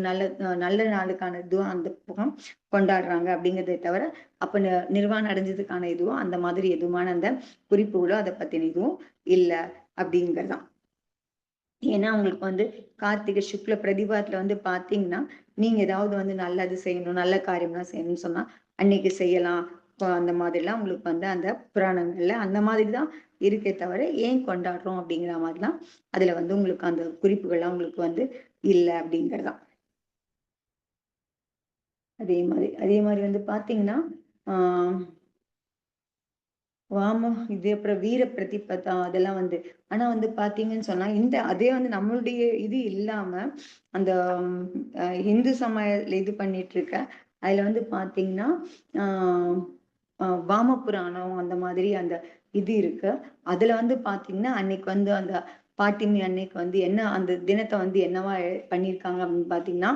நல்ல நாளுக்கான இதுவா அந்த பக்கம் கொண்டாடுறாங்க அப்படிங்கிறதை தவிர அப்ப நிர்வாணம் அடைஞ்சதுக்கான இதுவும் அந்த மாதிரி எதுவுமான அந்த குறிப்புகளோ அதை பத்தின இதுவும் இல்லை அப்படிங்கிறதான். ஏன்னா உங்களுக்கு வந்து கார்த்திகை சுக்ல பிரதிபாத்துல வந்து பாத்தீங்கன்னா நீங்க ஏதாவது வந்து நல்லது செய்யணும், நல்ல காரியம்லாம் செய்யணும்னு சொன்னா அன்னைக்கு செய்யலாம். அந்த மாதிரிலாம் உங்களுக்கு வந்து அந்த புராணங்கள்ல அந்த மாதிரிதான் இருக்கே தவிர ஏன் கொண்டாடுறோம் அப்படிங்கிற மாதிரிலாம் அதுல வந்து உங்களுக்கு அந்த குறிப்புகள்லாம் உங்களுக்கு வந்து இல்லை அப்படிங்கிறதான். அதே மாதிரி வந்து பாத்தீங்கன்னா ஆஹ் இது அப்புறம் வீர பிரதிபதா அதெல்லாம் வந்து ஆனா வந்து பாத்தீங்கன்னு சொன்னா இந்த அதே வந்து நம்மளுடைய இது இல்லாம அந்த இந்து சமயத்துல இது பண்ணிட்டு இருக்க அதுல வந்து பாத்தீங்கன்னா ஆஹ் வாம புராணம் அந்த மாதிரி அந்த இது இருக்கு. அதுல வந்து பாத்தீங்கன்னா அன்னைக்கு வந்து அந்த பாட்டிமி அன்னைக்கு வந்து என்ன அந்த தினத்தை வந்து என்னவா பண்ணியிருக்காங்க அப்படின்னு பாத்தீங்கன்னா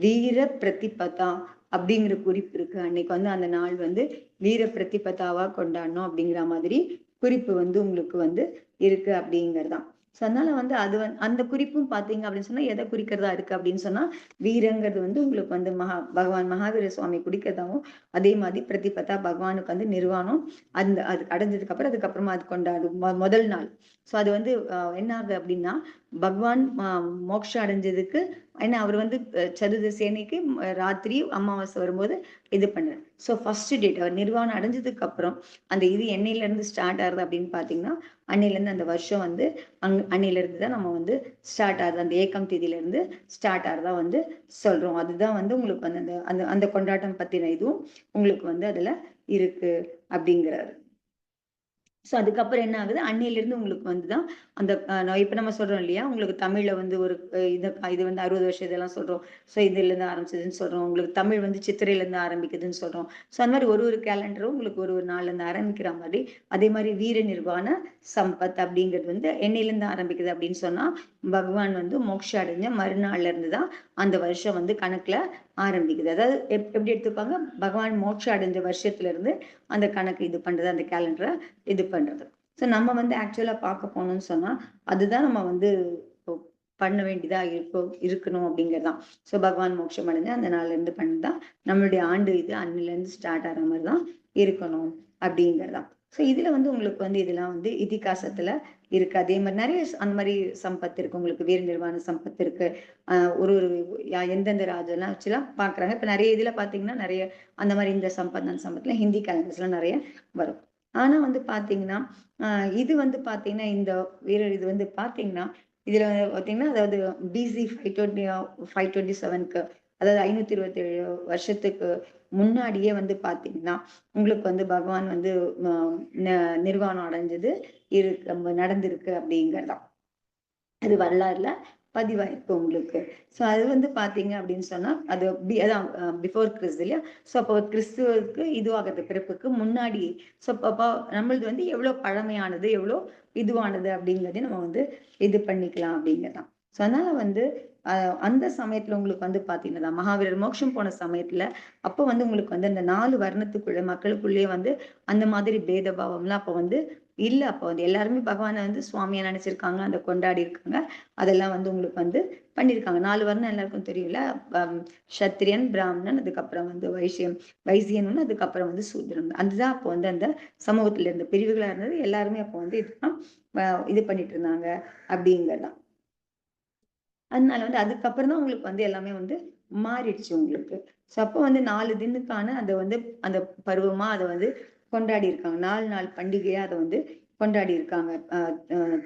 வீர பிரதிபதா அப்படிங்கிற குறிப்பு இருக்கு. அன்னைக்கு வந்து அந்த நாள் வந்து வீர பிரதிபதாவா கொண்டாடணும் அப்படிங்கிற மாதிரி குறிப்பு வந்து உங்களுக்கு வந்து இருக்கு அப்படிங்கறதுதான். சோ அதனால வந்து அந்த குறிப்பும் பாத்தீங்க அப்படின்னு சொன்னா எதை குறிக்கிறதா இருக்கு அப்படின்னு சொன்னா வீரங்கிறது வந்து உங்களுக்கு வந்து பகவான் மகாவீர சுவாமி குடிக்கிறதாவும், அதே மாதிரி பிரதிபதா பகவானுக்கு வந்து நிர்வாணம் அது அடைஞ்சதுக்கு அப்புறம் அதுக்கப்புறமா அது கொண்டாடும் முதல் நாள். சோ அது வந்து என்ன ஆகுது அப்படின்னா பகவான் மோட்சம் அடைஞ்சதுக்கு ஏன்னா அவர் வந்து சதுர்தசி அன்னைக்கு ராத்திரி அமாவாசை வரும்போது இது பண்ணார். ஸோ ஃபர்ஸ்ட் டேட் அவர் நிர்வாணம் அடைஞ்சதுக்கு அப்புறம் அந்த இது என்னையில இருந்து ஸ்டார்ட் ஆகுது அப்படின்னு பாத்தீங்கன்னா அன்னையில இருந்து அந்த வருஷம் வந்து அன்னையில இருந்து தான் நம்ம வந்து ஸ்டார்ட் ஆகுது. அந்த ஏக்கம் தேதியில இருந்து ஸ்டார்ட் ஆகுதா வந்து சொல்றோம். அதுதான் வந்து உங்களுக்கு வந்து அந்த அந்த அந்த கொண்டாட்டம் பத்தின இதுவும் உங்களுக்கு வந்து அதுல இருக்கு அப்படிங்கிறாரு. ஸோ அதுக்கப்புறம் என்ன ஆகுது அன்னையில இருந்து உங்களுக்கு வந்துதான் அந்த இப்ப நம்ம சொல்றோம் இல்லையா உங்களுக்கு தமிழ்ல வந்து ஒரு இது வந்து 60 வருஷம் இதெல்லாம் சொல்றோம். ஸோ இதுல இருந்து ஆரம்பிச்சதுன்னு சொல்றோம். உங்களுக்கு தமிழ் வந்து சித்திரையில இருந்து ஆரம்பிக்குதுன்னு சொல்றோம். ஸோ அந்த மாதிரி ஒரு கேலண்டரும் உங்களுக்கு ஒரு நாள்ல இருந்து ஆரம்பிக்கிற மாதிரி அதே மாதிரி வீர நிர்வாண சம்பத் அப்படிங்கிறது வந்து எண்ணெயில இருந்து ஆரம்பிக்குது அப்படின்னு சொன்னா பகவான் வந்து மோட்சம் அடைஞ்ச மறுநாள்ல இருந்து தான் அந்த வருஷம் வந்து கணக்குல ஆரம்பிக்குது. அதாவது எப்படி எடுத்துப்பாங்க பகவான் மோட்சம் அடைஞ்ச வருஷத்துல இருந்து அந்த கணக்கு இது பண்றது அந்த கேலண்டரை இது பண்றது. ஸோ நம்ம வந்து ஆக்சுவலா பார்க்க போனோம்னு சொன்னா அதுதான் நம்ம வந்து பண்ண வேண்டியதா இருக்கணும் அப்படிங்கிறதான். ஸோ பகவான் மோட்சம் அடைஞ்சு அந்த நாள்ல இருந்து பண்ணிதான் நம்மளுடைய ஆண்டு இது அன்னில இருந்து ஸ்டார்ட் ஆகிற மாதிரி தான் இருக்கணும் அப்படிங்கிறதான். ஸோ இதுல வந்து உங்களுக்கு வந்து இதெல்லாம் வந்து இதிகாசத்துல இருக்கு. அதே மாதிரி நிறைய அந்த மாதிரி சம்பத்து இருக்கு. உங்களுக்கு வீர நிர்வாண சம்பத்து இருக்கு. ஒரு ஒரு எந்தெந்த ராஜெல்லாம் வச்சுலாம் பாக்குறாங்க. இப்ப நிறைய இதுல பாத்தீங்கன்னா நிறைய அந்த மாதிரி இந்த சம்பத் அந்த சம்பத்துல ஹிந்தி கேலண்டர்ஸ் எல்லாம் நிறைய வரும். ஆனா வந்து பாத்தீங்கன்னா இது வந்து பாத்தீங்கன்னா இந்த வீரர் இது வந்து பாத்தீங்கன்னா இதுல பாத்தீங்கன்னா அதாவது பிசி 527க்கு அதாவது 527 வருஷத்துக்கு முன்னாடியே வந்து பாத்தீங்கன்னா உங்களுக்கு வந்து பகவான் வந்து நிர்வாணம் அடைஞ்சது நடந்திருக்கு அப்படிங்கிறதான் அது வரலாறுல பதிவாயிருக்கு உங்களுக்கு. ஸோ அது வந்து பாத்தீங்க அப்படின்னு சொன்னா அது அதான் பிஃபோர் கிறிஸ்து இல்லையா. ஸோ அப்போ கிறிஸ்துவுக்கு இதுவாகிறது பிறப்புக்கு முன்னாடி. ஸோ அப்போ நம்மளது வந்து எவ்வளவு பழமையானது எவ்வளோ இதுவானது அப்படிங்கிறதையும் நம்ம வந்து இது பண்ணிக்கலாம் அப்படிங்கிறதான். ஸோ அதனால வந்து அந்த சமயத்துல உங்களுக்கு வந்து பாத்தீங்கன்னா மகாவீரர் மோட்சம் போன சமயத்துல அப்போ வந்து உங்களுக்கு வந்து அந்த 4 வர்ணத்துக்குள்ள மக்களுக்குள்ளேயே வந்து அந்த மாதிரி பேதபாவம்லாம் அப்போ வந்து இல்ல. அப்போ வந்து எல்லாருமே பகவானை வந்து சுவாமியா நினைச்சிருக்காங்க, அந்த கொண்டாடி இருக்காங்க. அதெல்லாம் வந்து உங்களுக்கு வந்து பண்ணியிருக்காங்க. 4 வர்ணம் எல்லாருக்கும் தெரியும்ல. சத்திரியன், பிராமணன், அதுக்கப்புறம் வந்து வைசியன் அதுக்கப்புறம் வந்து சூத்திரன். அதுதான் அப்போ வந்து அந்த சமூகத்துல இருந்த பிரிவுகளா இருந்தது. எல்லாருமே அப்போ வந்து இதுதான் இது பண்ணிட்டு இருந்தாங்க அப்படிங்கிறதான். அதனால வந்து அதுக்கப்புறம் தான் உங்களுக்கு வந்து எல்லாமே வந்து மாறிடுச்சு உங்களுக்கு. ஸோ அப்போ வந்து 4 தினத்துக்கான அதை வந்து அந்த பருவமா அதை வந்து கொண்டாடி இருக்காங்க. 4 நாள் பண்டிகையா அதை வந்து கொண்டாடி இருக்காங்க.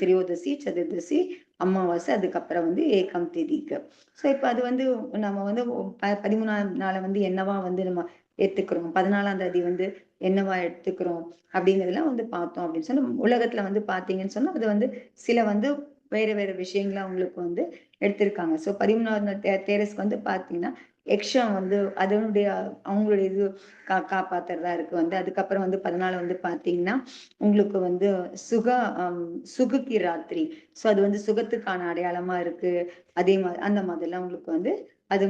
திரையோதசி, சதுர்தசி, அமாவாசை, அதுக்கப்புறம் வந்து ஏகாம் தேதிக்கு. ஸோ இப்போ அது வந்து நம்ம வந்து 13ஆம் நாளை வந்து என்னவா வந்து நம்ம ஏத்துக்கிறோம், 14ஆம் தேதி வந்து என்னவா எடுத்துக்கிறோம் அப்படிங்கிறதெல்லாம் வந்து பார்த்தோம் அப்படின்னு சொன்னா உலகத்துல வந்து பாத்தீங்கன்னு சொன்னா அது வந்து சில வந்து வேற வேற விஷயங்களா அவங்களுக்கு வந்து எடுத்திருக்காங்க. ஸோ 13ஆவது தேரஸ்க்கு வந்து பாத்தீங்கன்னா யக்ஷம் வந்து அதனுடைய அவங்களுடைய இது காப்பாத்துறதா இருக்கு வந்து. அதுக்கப்புறம் வந்து 14 வந்து பாத்தீங்கன்னா உங்களுக்கு வந்து சுக சுகுக்கி ராத்திரி. சோ அது வந்து சுகத்துக்கான அடையாளமா இருக்கு. அதே மாதிரி அந்த மாதிரிலாம் உங்களுக்கு வந்து அது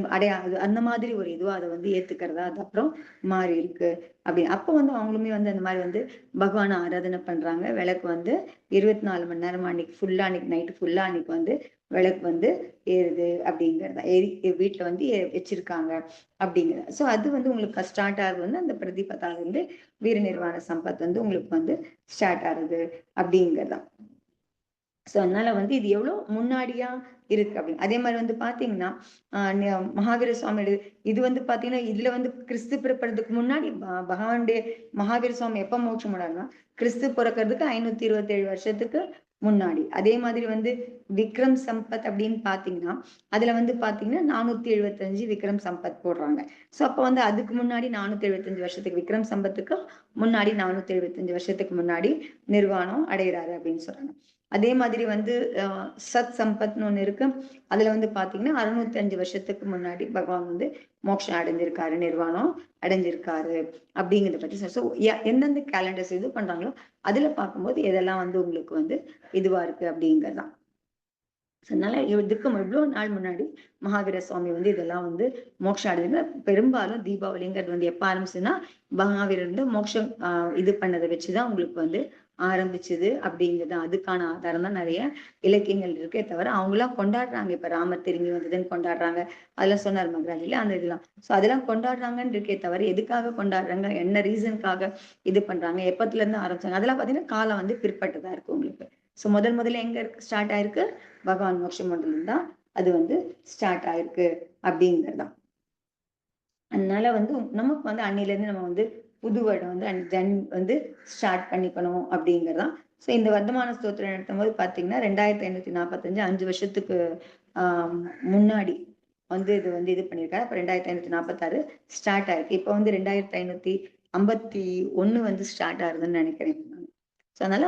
அந்த மாதிரி ஒரு இதுவா அதை வந்து ஏத்துக்கிறதா அது அப்புறம் மாறி இருக்கு அப்படி. அப்போ வந்து அவங்களுமே வந்து அந்த மாதிரி வந்து பகவானை ஆராதனை பண்றாங்க. விளக்கு வந்து 24 மணி நேரம் அன்னைக்கு ஃபுல்லா, அன்னைக்கு நைட்டு ஃபுல்லா அன்னைக்கு வந்து விளக்கு வந்து ஏறுது அப்படிங்கிறதா வீட்டுல வந்து வச்சிருக்காங்க அப்படிங்கிறது. சோ அது வந்து உங்களுக்கு ஸ்டார்ட் ஆகுது வந்து அந்த பிரதிபதால இருந்து வீர நிர்வாண சம்பத் வந்து உங்களுக்கு வந்து ஸ்டார்ட் ஆகுது அப்படிங்கிறதா. சோ அதனால வந்து இது எவ்வளவு முன்னாடியா இருக்கு அப்படின்னு. அதே மாதிரி வந்து பாத்தீங்கன்னா மகாவீர சுவாமி இது வந்து பாத்தீங்கன்னா இதுல வந்து கிறிஸ்து பிறப்பறதுக்கு முன்னாடி பகவானுடைய மகாவீர சுவாமி எப்ப மோட்சம் பண்ணாருன்னா கிறிஸ்து பிறக்கிறதுக்கு 527 வருஷத்துக்கு முன்னாடி. அதே மாதிரி வந்து விக்ரம் சம்பத் அப்படின்னு பாத்தீங்கன்னா அதுல வந்து பாத்தீங்கன்னா 475 விக்ரம் சம்பத் போடுறாங்க. சோ அப்ப வந்து அதுக்கு முன்னாடி 475 வருஷத்துக்கு விக்ரம் சம்பத்துக்கு முன்னாடி 475 வருஷத்துக்கு முன்னாடி நிர்வாணம் அடைகிறாரு அப்படின்னு சொல்றாங்க. அதே மாதிரி வந்து சத் சம்பத்னு ஒண்ணு இருக்கு. அதுல வந்து பாத்தீங்கன்னா 605 வருஷத்துக்கு முன்னாடி பகவான் வந்து மோட்சம் அடைஞ்சிருக்காரு, நிர்வாணம் அடைஞ்சிருக்காரு அப்படிங்கிறத பத்தி எந்தெந்த கேலண்டர்ஸ் இது பண்றாங்களோ அதுல பார்க்கும்போது எதெல்லாம் வந்து உங்களுக்கு வந்து இதுவா இருக்கு அப்படிங்கிறதான். அதனால இதுக்கு இவ்வளவு நாள் முன்னாடி மகாவீர சுவாமி வந்து இதெல்லாம் வந்து மோட்சம் அடைஞ்சு. பெரும்பாலும் தீபாவளிங்கிறது வந்து எப்ப ஆரம்பிச்சுன்னா மகாவீரர் வந்து மோட்சம் இது பண்ணதை வச்சுதான் உங்களுக்கு வந்து ஆரம்பிச்சது அப்படிங்கிறது. அதுக்கான ஆதாரம் தான் நிறைய இலக்கியங்கள் இருக்கே தவிர அவங்களாம் கொண்டாடுறாங்க. இப்ப ராமர் திரும்பி வந்ததுன்னு கொண்டாடுறாங்க. அதெல்லாம் சொன்னார் மகராஜில அந்த இதெல்லாம். சோ அதெல்லாம் கொண்டாடுறாங்கன்னு இருக்கே தவிர எதுக்காக கொண்டாடுறாங்க, என்ன ரீசனுக்காக இது பண்றாங்க, எப்பத்துல இருந்து ஆரம்பிச்சாங்க, அதெல்லாம் பாத்தீங்கன்னா காலம் வந்து பிற்பட்டதா இருக்கு உங்களுக்கு. சோ முதல்ல எங்க ஸ்டார்ட் ஆயிருக்கு, பகவான் மோட்சம் மண்டலம் தான் அது வந்து ஸ்டார்ட் ஆயிருக்கு அப்படிங்கிறதுதான். அதனால வந்து நமக்கு வந்து அன்னையில இருந்து நம்ம வந்து புது வருடம் வந்து ஜன் வந்து ஸ்டார்ட் பண்ணிக்கணும் அப்படிங்கிறதான். சோ இந்த வர்த்தமான ஸ்தோத்திரம் நடத்தும் போது பாத்தீங்கன்னா 2545 5 வருஷத்துக்கு ஆஹ் முன்னாடி வந்து இது வந்து இது பண்ணியிருக்காரு. அப்ப 2546 ஸ்டார்ட் ஆயிருக்கு. இப்ப வந்து 2551 வந்து ஸ்டார்ட் ஆகுதுன்னு நினைக்கிறேன். ஸோ அதனால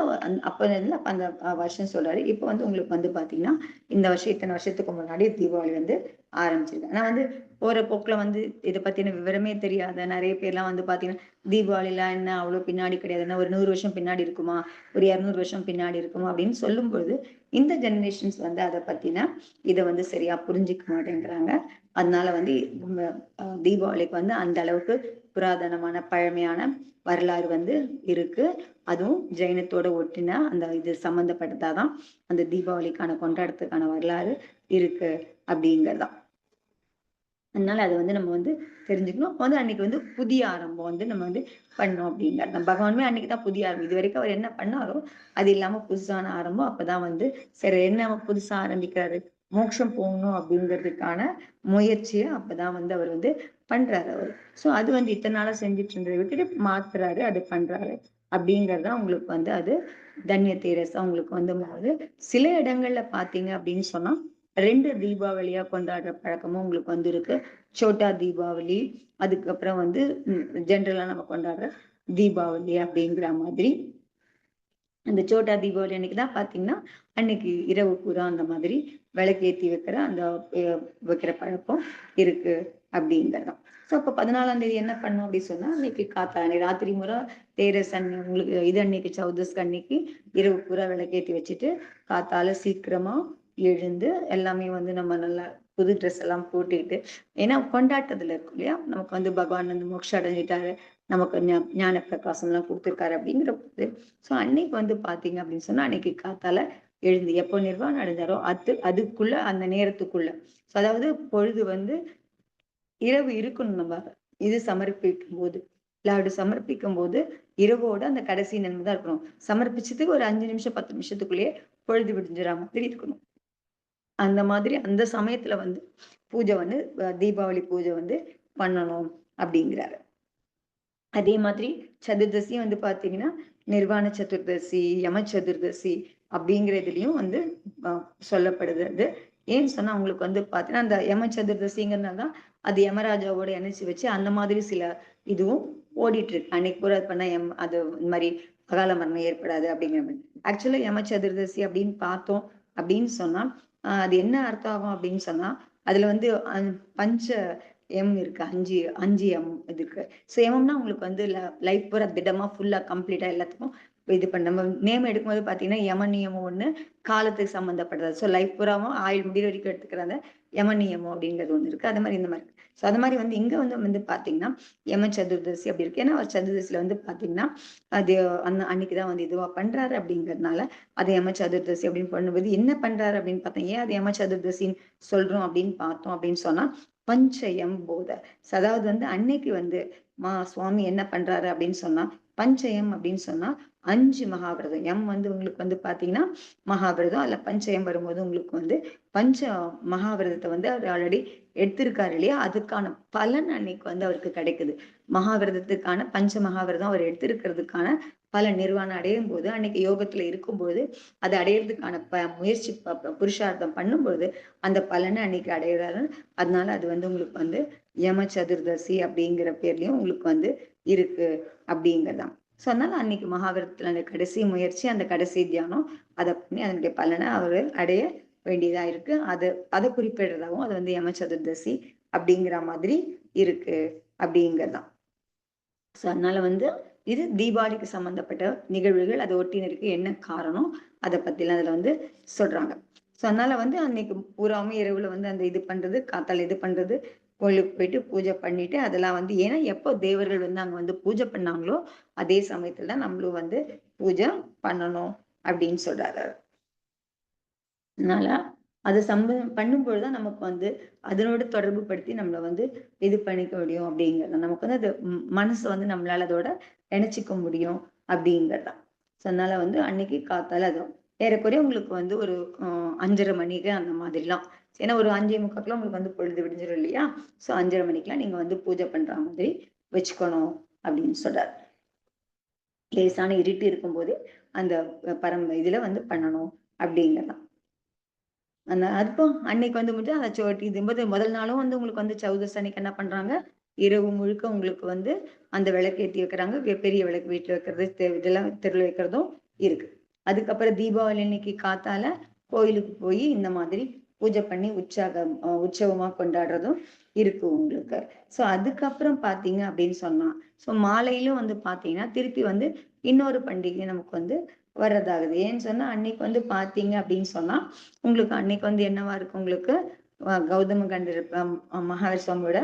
அப்ப இருந்து அப்ப அந்த வருஷம் சொல்றாரு. இப்ப வந்து உங்களுக்கு வந்து பாத்தீங்கன்னா இந்த வருஷம் இத்தனை வருஷத்துக்கு முன்னாடி தீபாவளி வந்து ஆரம்பிச்சிருக்கு. ஆனா வந்து போற போக்குல வந்து இதை பத்தின விவரமே தெரியாத நிறைய பேர்லாம் வந்து பாத்தீங்கன்னா தீபாவளிலாம் என்ன அவ்வளவு பின்னாடி கிடையாது, என்ன ஒரு 100 வருஷம் பின்னாடி இருக்குமா, ஒரு 200 வருஷம் பின்னாடி இருக்குமா அப்படின்னு சொல்லும் பொழுது இந்த ஜெனரேஷன்ஸ் வந்து அதை பத்தின இதை வந்து சரியா புரிஞ்சுக்க மாட்டேங்கிறாங்க. அதனால வந்து தீபாவளிக்கு வந்து அந்த அளவுக்கு புராதனமான பழமையான வரலாறு வந்து இருக்கு. அதுவும் ஜெயினத்தோட ஒட்டின அந்த இது சம்பந்தப்பட்டதாதான் அந்த தீபாவளிக்கான கொண்டாட்டத்துக்கான வரலாறு இருக்கு அப்படிங்கிறதான். அதனால அதை வந்து நம்ம வந்து தெரிஞ்சுக்கணும். அப்ப வந்து அன்னைக்கு வந்து புதிய ஆரம்பம் வந்து நம்ம வந்து பண்ணோம் அப்படிங்கிறது. பகவானுமே அன்னைக்குதான் புதிய ஆரம்பம். இது வரைக்கும் அவர் என்ன பண்ணாரோ அது இல்லாம புதுசான ஆரம்பம். அப்பதான் வந்து சரி என்ன புதுசா ஆரம்பிக்கிறாரு, மோட்சம் போகணும் அப்படிங்கிறதுக்கான முயற்சியை அப்பதான் வந்து அவர் வந்து பண்றாரு அவர். சோ அது வந்து இத்தனை நாளா செஞ்சுட்டு இருந்ததை விட்டுட்டு மாத்துறாரு, அது பண்றாரு அப்படிங்கறதா உங்களுக்கு வந்து அது தன்ய தேரஸ் உங்களுக்கு வந்து சில இடங்கள்ல பாத்தீங்க அப்படின்னு சொன்னா 2 தீபாவளியா கொண்டாடுற பழக்கமும் உங்களுக்கு வந்து இருக்கு. சோட்டா தீபாவளி, அதுக்கப்புறம் வந்து ஜென்ரலா நம்ம கொண்டாடுற தீபாவளி அப்படிங்கிற மாதிரி. அந்த சோட்டா தீபாவளி அன்னைக்குதான் பாத்தீங்கன்னா அன்னைக்கு இரவு பூரா அந்த மாதிரி விளக்கேத்தி வைக்கிற அந்த வைக்கிற பழக்கம் இருக்கு அப்படிங்கிறதான். சோ அப்ப 14ஆம் தேதி என்ன பண்ணும் அப்படின்னு சொன்னா அன்னைக்கு காத்தாலை ராத்திரி முறை தேரஸ் உங்களுக்கு இது அன்னைக்கு சௌதஸ்க்கு அன்னைக்கு இரவு பூரா விளக்கேத்தி வச்சுட்டு காத்தால சீக்கிரமா எழுந்து எல்லாமே வந்து நம்ம நல்லா புது ட்ரெஸ் எல்லாம் போட்டுக்கிட்டு, ஏன்னா கொண்டாட்டத்துல இருக்கும் இல்லையா, நமக்கு வந்து பகவான் வந்து மோட்சம் அடைஞ்சிட்டாரு, நமக்கு ஞான பிரகாசம் எல்லாம் கொடுத்துருக்காரு அப்படிங்கிற போது சோ அன்னைக்கு வந்து பாத்தீங்க அப்படின்னு சொன்னா அன்னைக்கு காத்தால எழுந்து எப்போ நிர்வாணம் அடைஞ்சாரோ அதுக்குள்ள அந்த நேரத்துக்குள்ள அதாவது பொழுது வந்து இரவு இருக்கணும். நம்ம இது சமர்ப்பிக்கும் போது அப்படி சமர்ப்பிக்கும் போது இரவோட அந்த கடைசி நன்மை தான் இருக்கணும். சமர்ப்பிச்சதுக்கு ஒரு 5 நிமிஷம் 10 நிமிஷத்துக்குள்ளேயே பொழுது விடிஞ்சிடற மாதிரி இருக்கணும். அந்த மாதிரி அந்த சமயத்துல வந்து பூஜை வந்து தீபாவளி பூஜை வந்து பண்ணணும் அப்படிங்கிறாரு. அதே மாதிரி சதுர்தசியும் வந்து பாத்தீங்கன்னா நிர்வாண சதுர்தசி, யம சதுர்தசி அப்படிங்கிறதுலயும் வந்து சொல்லப்படுது. அது ஏன்னு சொன்னா அவங்களுக்கு வந்து பாத்தீங்கன்னா அந்த யம சதுர்தசிங்கிறதுனாலதான் அது யமராஜாவோட இணைச்சு வச்சு அந்த மாதிரி சில இதுவும் ஓடிட்டு இருக்கு. அன்னைக்கு பூரா பண்ணா அது இந்த மாதிரி அகால மரணம் ஏற்படாது அப்படிங்கிற மாதிரி. ஆக்சுவலா யம சதுர்தசி அப்படின்னு பார்த்தோம் அப்படின்னு சொன்னா அது என்ன அர்த்தம் ஆகும் அப்படின்னு சொன்னா அதுல வந்து பஞ்ச எம் இருக்கு. 5 எம் இதுக்கு. ஸோ எம்ம்னா உங்களுக்கு வந்து லைஃப் பூரா திடமா, ஃபுல்லா, கம்ப்ளீட்டா எல்லாத்துக்கும் இது பண்ண நம்ம நேம் எடுக்கும்போது பார்த்தீங்கன்னா, யம நியமம் ஒண்ணு காலத்துக்கு சம்மந்தப்பட்டது. ஸோ லைஃப் பூராவும் ஆயுள் முடியிற வரைக்கும் எடுத்துக்கிற அந்த யம நியமம் அப்படிங்கிறது ஒண்ணு இருக்கு. அது மாரி இந்த மாரி. ஸோ அது மாரி வந்து இங்க வந்து பார்த்தீங்கன்னா, யம சதுர்தசி அப்படி இருக்கு. ஏன்னா சதுர்தசியில வந்து பார்த்தீங்கன்னா, அது அன்னைக்கு தான் வந்து இதுவா பண்றாரு அப்படிங்கிறதுனால, அது யம சதுர்தசி அப்படின்னு பண்ணும்போது என்ன பண்றாரு அப்படின்னு பார்த்தா, ஏன் அது யம சதுர்தசின்னு சொல்றோம் அப்படின்னு பார்த்தோம் அப்படின்னு சொன்னா, பஞ்சயம் போத. அதாவது வந்து அன்னைக்கு வந்து சுவாமி என்ன பண்றாரு அப்படின்னு சொன்னா, பஞ்சயம் அப்படின்னு சொன்னா 5 மகாவிரதம். எம் வந்து உங்களுக்கு வந்து பாத்தீங்கன்னா மகாவிரதம். அல்ல பஞ்சயம் வரும்போது உங்களுக்கு வந்து பஞ்ச மகாவிரதத்தை வந்து அவர் ஆல்ரெடி எடுத்திருக்காரு இல்லையா? அதுக்கான பலன் அன்னைக்கு வந்து அவருக்கு கிடைக்குது. மகாவிரதத்துக்கான பஞ்ச மகாவிரதம் அவர் எடுத்திருக்கிறதுக்கான பலன் நிர்வாணம் அடையும் போது, அன்னைக்கு யோகத்துல இருக்கும்போது, அதை அடையிறதுக்கான முயற்சி புருஷார்த்தம் பண்ணும்போது, அந்த பலனை அன்னைக்கு அடையிறாரு. அதனால அது வந்து உங்களுக்கு வந்து யம சதுர்தசி அப்படிங்கிற பேர்லயும் உங்களுக்கு வந்து இருக்கு அப்படிங்கிறதாம். ஸோ அதனால அன்னைக்கு மகாவிரதத்துல அந்த கடைசி முயற்சி, அந்த கடைசி தியானம், அதை பண்ணி அதனுடைய பலனை அவரு அடைய வேண்டியதா இருக்கு. அதை குறிப்பிடுறதாவும் அது வந்து யம சதுர்தசி அப்படிங்கிற மாதிரி இருக்கு அப்படிங்கிறதாம். ஸோ அதனால வந்து இது தீபாவளிக்கு சம்பந்தப்பட்ட நிகழ்வுகள். அதை ஒட்டினருக்கு என்ன காரணம், அதை பத்திலாம் அதுல வந்து சொல்றாங்க. ஸோ அதனால வந்து அன்னைக்கு பூராவுமே இரவுல வந்து அந்த இது பண்றது, காத்தால இது பண்றது, கோயிலுக்கு போயிட்டு பூஜை பண்ணிட்டு அதெல்லாம் வந்து ஏன்னா எப்போ தேவர்கள் வந்து அங்க வந்து பூஜை பண்ணாங்களோ அதே சமயத்துல தான் நம்மளும் வந்து பூஜை பண்ணணும் அப்படின்னு சொல்றாரு. அதனால அது பண்ணும்பொழுது தான் நமக்கு வந்து அதனோட தொடர்பு படுத்தி நம்மள வந்து இது பண்ணிக்க முடியும் அப்படிங்கிறது. நமக்கு வந்து அது மனசு வந்து நம்மளால அதோட இணைச்சிக்க முடியும் அப்படிங்கிறதுதான். ஸோ அதனால வந்து அன்னைக்கு காத்தால அதுவும் ஏறக்குறைய உங்களுக்கு வந்து ஒரு 5:30 மணிக்கு அந்த மாதிரிலாம். ஏன்னா ஒரு 5:45 உங்களுக்கு வந்து பொழுது விடிஞ்சிடும் இல்லையா? ஸோ 5:30 மணிக்கெல்லாம் நீங்க வந்து பூஜை பண்ற மாதிரி வச்சுக்கணும் அப்படின்னு சொல்றாரு. லேசான இருட்டு இருக்கும்போது அந்த இதுல வந்து பண்ணணும் அப்படிங்கிறதான். அந்த அப்போ அன்னைக்கு வந்து முடிஞ்சு அந்த இது முதல் நாளும் வந்து உங்களுக்கு வந்து சௌதஸ் அன்னைக்கு என்ன பண்றாங்க, இரவு முழுக்க உங்களுக்கு வந்து அந்த விளக்கு ஏத்தி வைக்கிறாங்க. பெரிய விளக்கு வீட்டுல வைக்கிறது, இதெல்லாம் தெருல வைக்கிறதும் இருக்கு. அதுக்கப்புறம் தீபாவளி அன்னைக்கு காத்தால கோயிலுக்கு போய் இந்த மாதிரி பூஜை பண்ணி உற்சவமா கொண்டாடுறதும் இருக்கு உங்களுக்கு. சோ அதுக்கப்புறம் பார்த்தீங்க அப்படின்னு சொன்னா, சோ மாலையிலும் வந்து பார்த்தீங்கன்னா, திருப்பி வந்து இன்னொரு பண்டிகை நமக்கு வந்து வர்றதாகுது. ஏன்னு சொன்னா, அன்னைக்கு வந்து பார்த்தீங்க அப்படின்னு சொன்னா, உங்களுக்கு அன்னைக்கு வந்து என்னவா இருக்கு உங்களுக்கு, கௌதம கண்டர் மகாவீர் சுவாமியோட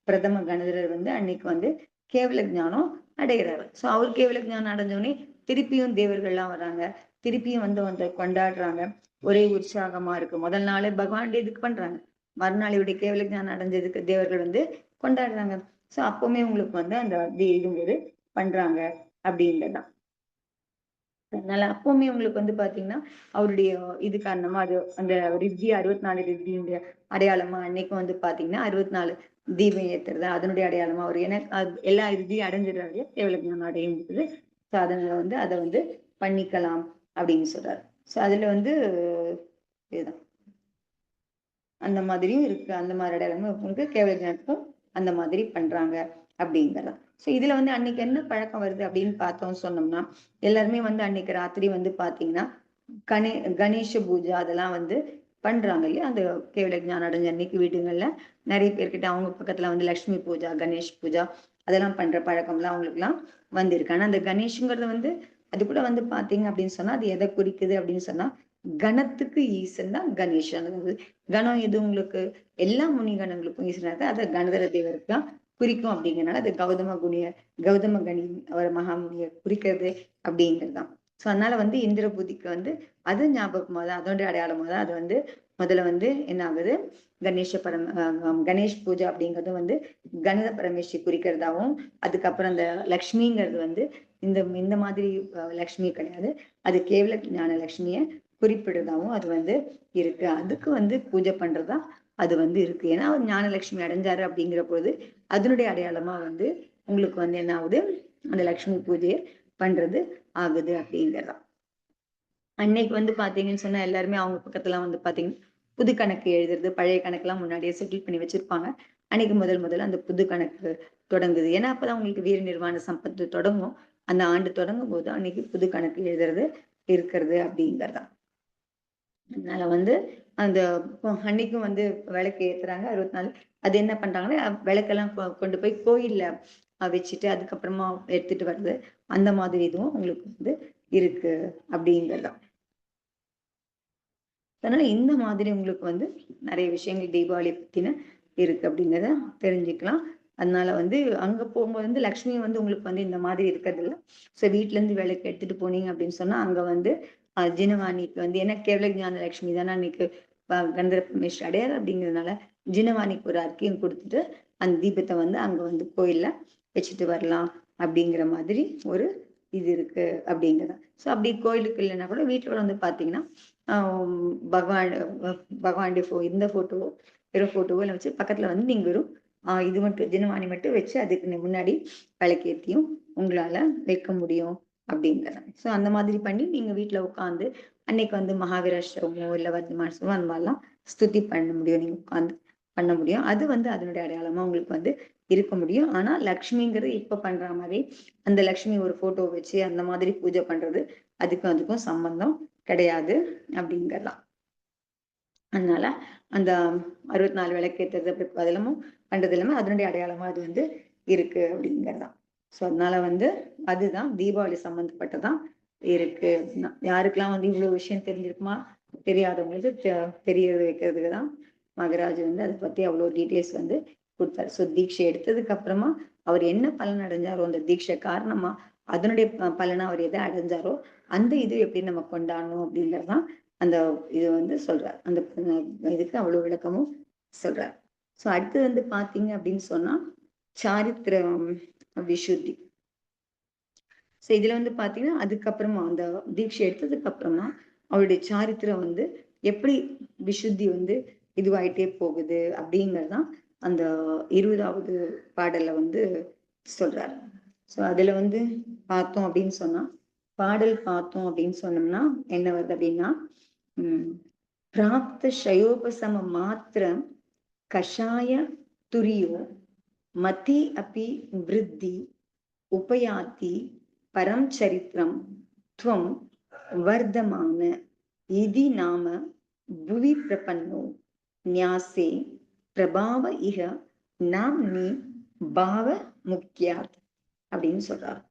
பிரதம கணதரர் வந்து அன்னைக்கு வந்து கேவல ஞானம் அடைகிறாரு. சோ அவர் கேவல ஞானம் அடைஞ்ச உடனே திருப்பியும் தேவர்கள்லாம் வர்றாங்க. திருப்பியும் வந்து வந்து கொண்டாடுறாங்க. ஒரே உற்சாகமா இருக்கு. முதல் நாளே பகவான் இதுக்கு பண்றாங்க. மறுநாள் இவருடைய கேவல ஞானம் அடைஞ்சதுக்கு தேவர்கள் வந்து கொண்டாடுறாங்க. சோ அப்பவுமே உங்களுக்கு வந்து அந்த இதுங்கிறது பண்றாங்க அப்படின்றதுதான். அதனால அப்பவுமே உங்களுக்கு வந்து பாத்தீங்கன்னா, அவருடைய இது காரணமா அது அந்த ரித்தி 64 ரித்தியுடைய அடையாளமா அன்னைக்கும் வந்து பாத்தீங்கன்னா, 64 தீபம் ஏத்துறது அதனுடைய அடையாளமா அவர் ஏன்னா எல்லா ரித்தியும் அடைஞ்சிடுறாரு. கேவல ஞானம் அடையும் போது. ஸோ அதனால வந்து அத வந்து பண்ணிக்கலாம் அப்படின்னு சொல்றாரு. ஸோ அதுல வந்து இதுதான். அந்த மாதிரியும் இருக்கு. அந்த மாதிரி அடையாளமும் உங்களுக்கு கேவல ஞானத்துக்கும் அந்த மாதிரி பண்றாங்க அப்படிங்கிறதான். ஸோ இதுல வந்து அன்னைக்கு என்ன பழக்கம் வருது அப்படின்னு பார்த்தோம் சொன்னோம்னா, எல்லாருமே வந்து அன்னைக்கு ராத்திரி வந்து பார்த்தீங்கன்னா, கணே கணேச பூஜை அதெல்லாம் வந்து பண்றாங்க இல்லையா? அந்த கேவல ஞானம் அடைஞ்ச அன்னைக்கு வீடுகள்ல நெறைய பேர்கிட்ட அவங்க பக்கத்துல வந்து லட்சுமி பூஜா, கணேஷ் பூஜா அதெல்லாம் பண்ற பழக்கம்லாம் அவங்களுக்குலாம் வந்திருக்கு. ஆனா அந்த கணேஷ்ங்கிறது வந்து அது கூட வந்து பார்த்தீங்க அப்படின்னு சொன்னா, அது எத குறிக்குது அப்படின்னு சொன்னா, கணத்துக்கு ஈசன் தான் கணேசன். கணம் எது உங்களுக்கு எல்லா முனிகணங்களுக்கும் ஈசனாக அத கணதர தேவருக்கு தான் குறிக்கும் அப்படிங்கிறனால அது கௌதம கணி அவர் மகாமுனியை குறிக்கிறது அப்படிங்கிறதுதான். சோ அதனால வந்து இந்திர பூதிக்கு வந்து அது ஞாபகமா தான் அதோட அடையாளமா தான் அது வந்து முதல்ல வந்து என்ன ஆகுது கணேஷ் பூஜை அப்படிங்கிறது வந்து கணித பரமேஸ்வரி குறிக்கிறதாவும் அதுக்கப்புறம் அந்த லக்ஷ்மிங்கிறது வந்து இந்த இந்த மாதிரி லக்ஷ்மி கிடையாது. அது கேவல ஞான லக்ஷ்மிய குறிப்பிடுறதாவும் அது வந்து இருக்கு. அதுக்கு வந்து பூஜை பண்றதா அது வந்து இருக்கு. ஏன்னா அவர் ஞானலட்சுமி அடைஞ்சாரு அப்படிங்கிற பொழுது அதனுடைய அடையாளமா வந்து உங்களுக்கு வந்து என்ன ஆகுது, அந்த லட்சுமி பூஜையை பண்றது ஆகுது அப்படிங்கிறதா. அன்னைக்கு வந்து பாத்தீங்கன்னு சொன்னா எல்லாருமே அவங்க பக்கத்துல வந்து பாத்தீங்கன்னா புது கணக்கு எழுதுறது, பழைய கணக்கெல்லாம் முன்னாடியே செட்டில் பண்ணி வச்சிருப்பாங்க. அன்னைக்கு முதல்ல அந்த புது கணக்கு தொடங்குது. ஏன்னா அப்பதான் உங்களுக்கு வீர நிர்வாண சம்பத்து தொடங்கும். அந்த ஆண்டு தொடங்கும் போது அன்னைக்கு புது கணக்கு எழுதுறது இருக்கிறது அப்படிங்கிறதா. அதனால வந்து அந்த அன்னைக்கும் வந்து விளக்கு ஏத்துறாங்க 64. அது என்ன பண்றாங்கன்னா, விளக்கெல்லாம் கொண்டு போய் கோயில்ல வச்சுட்டு அதுக்கப்புறமா எடுத்துட்டு வர்றது. அந்த மாதிரி இதுவும் உங்களுக்கு வந்து இருக்கு அப்படிங்கிறது தான். அதனால இந்த மாதிரி உங்களுக்கு வந்து நெறைய விஷயங்கள் தீபாவளி பத்தின இருக்கு அப்படிங்கிறத தெரிஞ்சுக்கலாம். அதனால வந்து அங்க போகும்போது வந்து லக்ஷ்மி வந்து உங்களுக்கு வந்து இந்த மாதிரி இருக்கிறதில்ல. ஸோ வீட்ல இருந்து விளக்கு எடுத்துட்டு போனீங்க அப்படின்னு சொன்னா, அங்க வந்து ஜினவாணிக்கு வந்து ஏன்னா கேவல ஞான லட்சுமி தானே அன்னைக்கு கந்தர பரமேஸ்வரி அடையார் அப்படிங்கிறதுனால, ஜினவாணிக்கு ஒரு அர்க்கியம் குடுத்துட்டு, அந்த தீபத்த வந்து அங்க வந்து கோயில்ல வச்சுட்டு வரலாம் அப்படிங்கிற மாதிரி ஒரு இது இருக்கு அப்படிங்கிறது. ஸோ அப்படி கோயிலுக்கு இல்லைன்னா கூட வீட்ல வந்து பார்த்தீங்கன்னா, பகவான் பகவானுடைய இந்த ஃபோட்டோவோ, வெறும் ஃபோட்டோவோ எல்லாம் வச்சு பக்கத்துல வந்து நீங்க வெறும் இது மட்டும் தினவாணி மட்டும் வச்சு அதுக்கு முன்னாடி விளக்கேத்தியும் உங்களால வைக்க முடியும் அப்படிங்கிறது. ஸோ அந்த மாதிரி பண்ணி நீங்க வீட்ல உட்காந்து அன்னைக்கு வந்து மகாவீராஷ்டமோ இல்ல வர்த்தமானமோ அந்த மாதிரிலாம் ஸ்துதி பண்ண முடியும். நீங்க உட்காந்து பண்ண முடியும். அது வந்து அதனுடைய அடையாளமா உங்களுக்கு வந்து இருக்க முடியும். ஆனா லக்ஷ்மிங்கிறது இப்ப பண்ற மாதிரி அந்த லக்ஷ்மி ஒரு ஃபோட்டோ வச்சு அந்த மாதிரி பூஜை பண்றது அதுக்கும் சம்பந்தம் கிடையாது அப்படிங்கிறலாம். அதனால அந்த 64 விளக்கேத்துறது அப்படி அதெல்லாமும் பண்றது எல்லாமே அதனுடைய அடையாளமா அது வந்து இருக்கு அப்படிங்கிறதான். ஸோ அதனால வந்து அதுதான் தீபாவளி சம்பந்தப்பட்டதான் இருக்கு அப்படின்னா. யாருக்கெல்லாம் வந்து இவ்வளவு விஷயம் தெரிஞ்சிருக்குமா தெரியாதவங்களுக்கு தெரிய வைக்கிறதுக்கு தான் மகராஜ் வந்து அதை பத்தி அவ்வளவு டீட்டெயில்ஸ் வந்து கொடுத்தாரு. ஸோ தீட்சை எடுத்ததுக்கு அப்புறமா அவர் என்ன பலன் அடைஞ்சாரோ அந்த தீட்சை காரணமா அதனுடைய பலனை அவர் எதை அடைஞ்சாரோ அந்த இது எப்படி நம்ம கொண்டாடணும் அப்படிங்கறதுதான் அந்த இது வந்து சொல்றார். அந்த இதுக்கு அவ்வளவு விளக்கமும் சொல்றார். சோ அடுத்து வந்து பாத்தீங்க அப்படின்னு சொன்னா சாரித்திரம் விசுத்தி. சோ இதுல வந்து பாத்தீங்கன்னா அதுக்கப்புறமா அந்த தீட்சை எடுத்ததுக்கு அப்புறமா அவருடைய சாரித்திரம் வந்து எப்படி விசுத்தி வந்து இதுவாயிட்டே போகுது அப்படிங்கறதுதான் அந்த 20வது பாடல்ல வந்து சொல்றாரு. சோ அதுல வந்து பார்த்தோம் அப்படின்னு சொன்னா பாடல் பார்த்தோம் அப்படின்னு சொன்னோம்னா என்ன வருது அப்படின்னா प्राप्त शयोपशम मात्र कषाय तुरियो मति अपि वृद्धि उपयाति परम चरित्रम त्वं वर्धमान इति नाम भुवि प्रपन्नो न्यासे प्रभाव इह नाम्नि भाव मुख्यात् அப்படின்னு சொல்றாரு.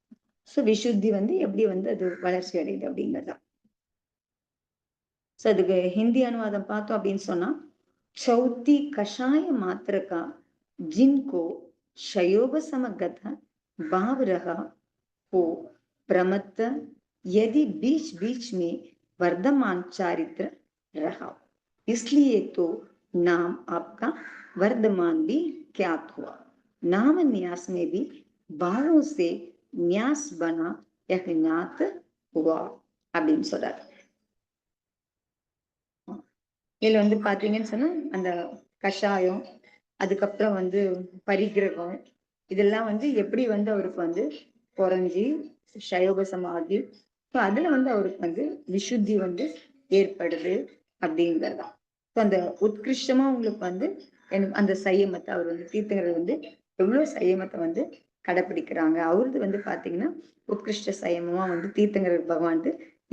சோ விசுத்தி வந்து எப்படி வந்து அது வளர்ச்சி அடையுது அப்படிங்கிறதா. सो அதுக்கு हिंदी अनुवादம் பார்த்தோம் அப்படின்னு சொன்னா चौथी कषाय मात्र का जिनको शयोग समगत भाव रहा हो प्रमत्त यदि बीच बीच में वर्धमान चारित्र रहा इसलिए तो नाम आपका वर्धमान भी ज्ञात हुआ नाम न्यास में भी भावों से न्यास बना यह ज्ञात हुआ அப்படின்னு சொல்றாரு. இதுல வந்து பாத்தீங்கன்னு சொன்னா அந்த கஷாயம் அதுக்கப்புறம் வந்து பரிகிரகம் இதெல்லாம் வந்து எப்படி வந்து அவருக்கு வந்து குறைஞ்சி சயோகசமாகி அதுல வந்து அவருக்கு வந்து விசுத்தி வந்து ஏற்படுது அப்படிங்கறதான். அந்த உத்கிருஷ்டமா உங்களுக்கு வந்து எனக்கு அந்த சையமத்தை அவர் வந்து தீர்த்தங்கர் வந்து எவ்வளவு சையமத்தை வந்து கடைப்பிடிக்கிறாங்க அவரது வந்து பாத்தீங்கன்னா உத்கிருஷ்ட சையமமா வந்து தீர்த்தங்கர் பகவான்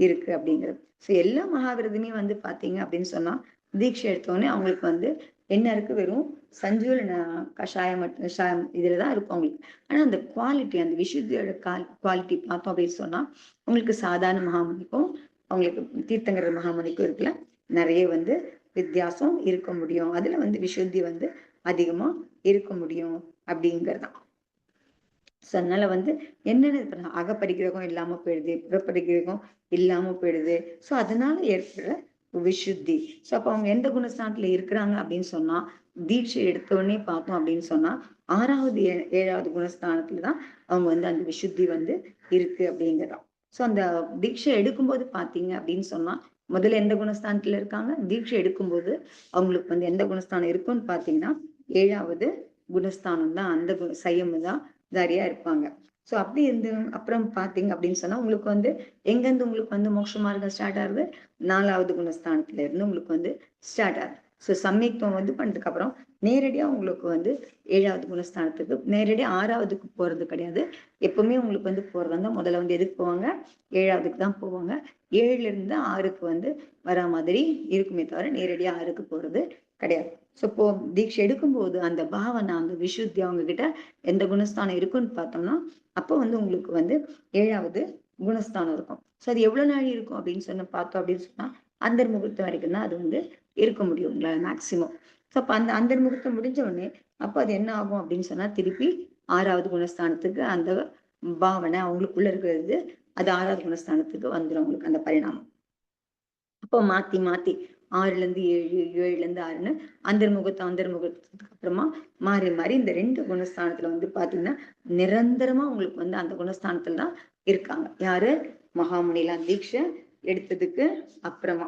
இருக்கு அப்படிங்கிறது. ஸோ எல்லா மகாவிரதமே வந்து பாத்தீங்க அப்படின்னு சொன்னா தீட்சை எடுத்தோடனே அவங்களுக்கு வந்து என்ன இருக்கு வெறும் சஞ்சீவன கஷாயம் மட்டும் இதுலதான் இருக்கும் அவங்களுக்கு. ஆனா அந்த குவாலிட்டி அந்த விசுத்தியோட குவாலிட்டி பார்த்தோம் அப்படின்னு சொன்னா உங்களுக்கு சாதாரண மகாமணிக்கும் அவங்களுக்கு தீர்த்தங்கர மகாமணிக்கும் இருக்குல்ல நிறைய வந்து வித்தியாசம் இருக்க முடியும். அதுல வந்து விசுத்தி வந்து அதிகமா இருக்க முடியும் அப்படிங்கறதான். ஸோ அதனால வந்து என்னென்ன அகப்பரிகிரகம் இல்லாம போயிடுது புறப்பரிகிரகம் இல்லாம போயிடுது. ஸோ அதனால ஏற்படுற விசுத்தி. ஸோ அப்ப அவங்க எந்த குணஸ்தானத்துல இருக்கிறாங்க அப்படின்னு சொன்னா தீட்சை எடுத்த உடனே பார்த்தோம் அப்படின்னு சொன்னா 6வது 7வது குணஸ்தானத்துலதான் அவங்க வந்து அந்த விசுத்தி வந்து இருக்கு அப்படிங்கிறோம். ஸோ அந்த தீட்சை எடுக்கும்போது பாத்தீங்க அப்படின்னு சொன்னா முதல்ல எந்த குணஸ்தானத்துல இருக்காங்க தீட்சை எடுக்கும்போது அவங்களுக்கு வந்து எந்த குணஸ்தானம் இருக்குன்னு பாத்தீங்கன்னா 7வது குணஸ்தானம் தான் அந்த சையம் தான் தாரியா இருப்பாங்க. சோ அப்படி இருந்து அப்புறம் பாத்தீங்க அப்படின்னு சொன்னா உங்களுக்கு வந்து எங்க இருந்து உங்களுக்கு வந்து மோட்ச மார்க்கம் ஸ்டார்ட் ஆகுது 4வது குணஸ்தானத்துல இருந்து உங்களுக்கு வந்து ஸ்டார்ட் ஆகுது. சோ சமயத்துவம் வந்து பண்ணதுக்கு அப்புறம் நேரடியா உங்களுக்கு வந்து 7வது குணஸ்தானத்துக்கு நேரடியா 6வதுக்கு போறது கிடையாது. எப்பவுமே உங்களுக்கு வந்து போறதா இருந்தா முதல்ல வந்து எதுக்கு போவாங்க 7வதுக்கு தான் போவாங்க. 7ல இருந்து 6க்கு வந்து வரா மாதிரி இருக்குமே தவிர நேரடியா 6க்கு போறது கிடையாது. ஸோ இப்போ தீட்சை எடுக்கும்போது அந்த பாவனை, அந்த விசுத்தி அவங்க கிட்ட எந்த குணஸ்தானம் இருக்குன்னு பார்த்தோம்னா, அப்போ வந்து உங்களுக்கு வந்து 7வது குணஸ்தானம் இருக்கும். ஸோ அது எவ்வளவு நாள் இருக்கும் அப்படின்னு பார்த்தோம் அப்படின்னு சொன்னா, அந்தர் முகூர்த்தம் வரைக்கும் தான் அது வந்து இருக்க முடியும் உங்களால மேக்சிமம். ஸோ அப்ப அந்த அந்தர் முகூர்த்தம் முடிஞ்ச உடனே அப்ப அது என்ன ஆகும் அப்படின்னு சொன்னா, திருப்பி 6வது குணஸ்தானத்துக்கு அந்த பாவனை அவங்களுக்குள்ள இருக்கிறது அது 6வது குணஸ்தானத்துக்கு வந்துரும் உங்களுக்கு அந்த பரிணாமம். அப்போ மாத்தி மாத்தி 6ல இருந்து 7, 7ல இருந்து 6ன்னு அந்தர்முகத்துக்கு அப்புறமா மாறி மாறி இந்த 2 குணஸ்தானத்துல வந்து பாத்தீங்கன்னா நிரந்தரமா உங்களுக்கு வந்து அந்த குணஸ்தானத்துல தான் இருக்காங்க. யாரு? மகாமுனிலாம் தீட்சை எடுத்ததுக்கு அப்புறமா.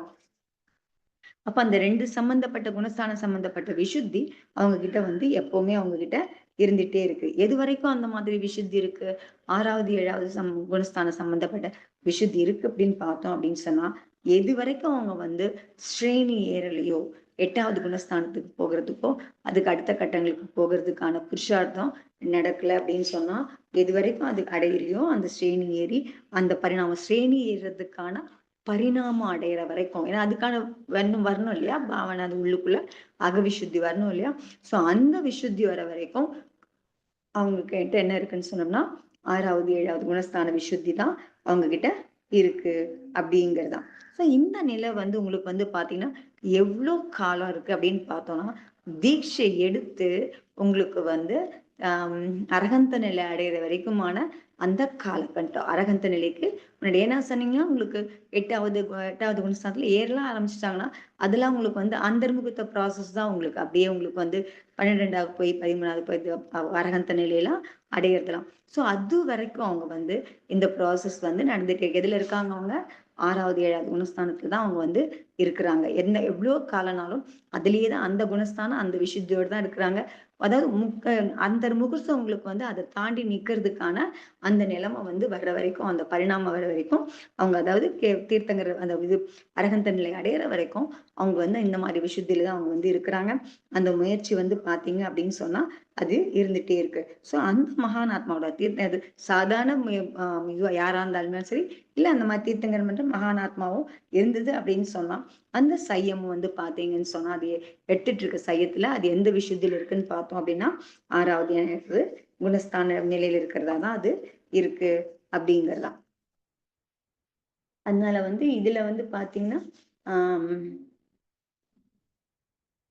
அப்ப அந்த 2 சம்பந்தப்பட்ட குணஸ்தானம் சம்பந்தப்பட்ட விசுத்தி அவங்க கிட்ட வந்து எப்பவுமே அவங்க கிட்ட இருந்துட்டே இருக்கு. எது வரைக்கும் அந்த மாதிரி விசுத்தி இருக்கு? 6வது 7வது குணஸ்தானம் சம்பந்தப்பட்ட விசுத்தி இருக்கு அப்படின்னு பார்த்தோம் அப்படின்னு சொன்னா, எது வரைக்கும் அவங்க வந்து ஸ்ரேணி ஏறலையோ, 8வது குணஸ்தானத்துக்கு போகிறதுக்கோ, அதுக்கு அடுத்த கட்டங்களுக்கு போகிறதுக்கான புருஷார்த்தம் நடக்கல அப்படின்னு சொன்னா, எது வரைக்கும் அது அடையலையோ அந்த ஸ்ரேணி ஏறி அந்த பரிணாமம் ஸ்ரேணி ஏறுறதுக்கான பரிணாமம் அடையிற வரைக்கும். ஏன்னா அதுக்கான வரணும் இல்லையா? பாவனை அது உள்ளுக்குள்ள அகவிசுத்தி வரணும் இல்லையா? சோ அந்த விசுத்தி வர வரைக்கும் அவங்க கிட்ட என்ன இருக்குன்னு சொன்னோம்னா, 6வது 7வது குணஸ்தான விசுத்தி தான் அவங்க கிட்ட இருக்கு அப்படிங்கிறதுதான். சோ இந்த நிலை வந்து உங்களுக்கு வந்து பாத்தீங்கன்னா, எவ்வளவு காலம் இருக்கு அப்படின்னு பார்த்தோம்னா, தீட்சை எடுத்து உங்களுக்கு வந்து அரகந்த நிலை அடையிற வரைக்குமான அந்த காலகட்டம். அரகந்த நிலைக்கு முன்னாடி ஏன்னா சொன்னீங்கன்னா, உங்களுக்கு 8வது குணஸ்தானத்துல ஏறலாம் ஆரம்பிச்சுட்டாங்கன்னா, அதெல்லாம் உங்களுக்கு வந்து அந்தர்முகத்த ப்ராசஸ் தான் உங்களுக்கு. அப்படியே உங்களுக்கு வந்து 12வது போய் 13வது போய் அரகந்த நிலையெல்லாம் அடையறதெல்லாம். ஸோ அது வரைக்கும் அவங்க வந்து இந்த ப்ராசஸ் வந்து நடந்துட்டு இருக்கு. எதுல இருக்காங்க அவங்க? 6வது 7வது குணஸ்தானத்துல தான் அவங்க வந்து இருக்கிறாங்க. எவ்வளோ காலனாலும் அதிலேயே தான் அந்த குணஸ்தானம் அந்த விசுத்தியோட தான் இருக்கிறாங்க. அதாவது அந்த முகூர்த்தம் உங்களுக்கு வந்து அதை தாண்டி நிக்கிறதுக்கான அந்த நிலைமை வந்து வர்ற வரைக்கும் அந்த பரிணாமம் வர வரைக்கும் அவங்க அதாவது தீர்த்தங்கர் அந்த இது அரகந்த நிலை அடையிற வரைக்கும் அவங்க வந்து இந்த மாதிரி விசுத்தியில தான் அவங்க வந்து இருக்கிறாங்க. அந்த முயற்சி வந்து பாத்தீங்க அப்படின்னு சொன்னா அது இருந்துட்டே இருக்கு. சோ அந்த மகான் ஆத்மாவோட தீர்த்தம் அது சாதாரண யாரா இருந்தாலுமே சரி, இல்ல அந்த மாதிரி தீர்த்தங்கர் மற்றும் மகான் ஆத்மாவும் இருந்தது அப்படின்னு சொன்னா அந்த சையமும் வந்து பாத்தீங்கன்னு சொன்னா அது எடுத்துட்டு இருக்க சையத்துல அது எந்த விஷயத்துல இருக்குன்னு பார்த்தோம் அப்படின்னா 6வது குணஸ்தான நிலையில இருக்கிறதா தான் அது இருக்கு அப்படிங்கிறதா. அதனால வந்து இதுல வந்து பாத்தீங்கன்னா ஆஹ்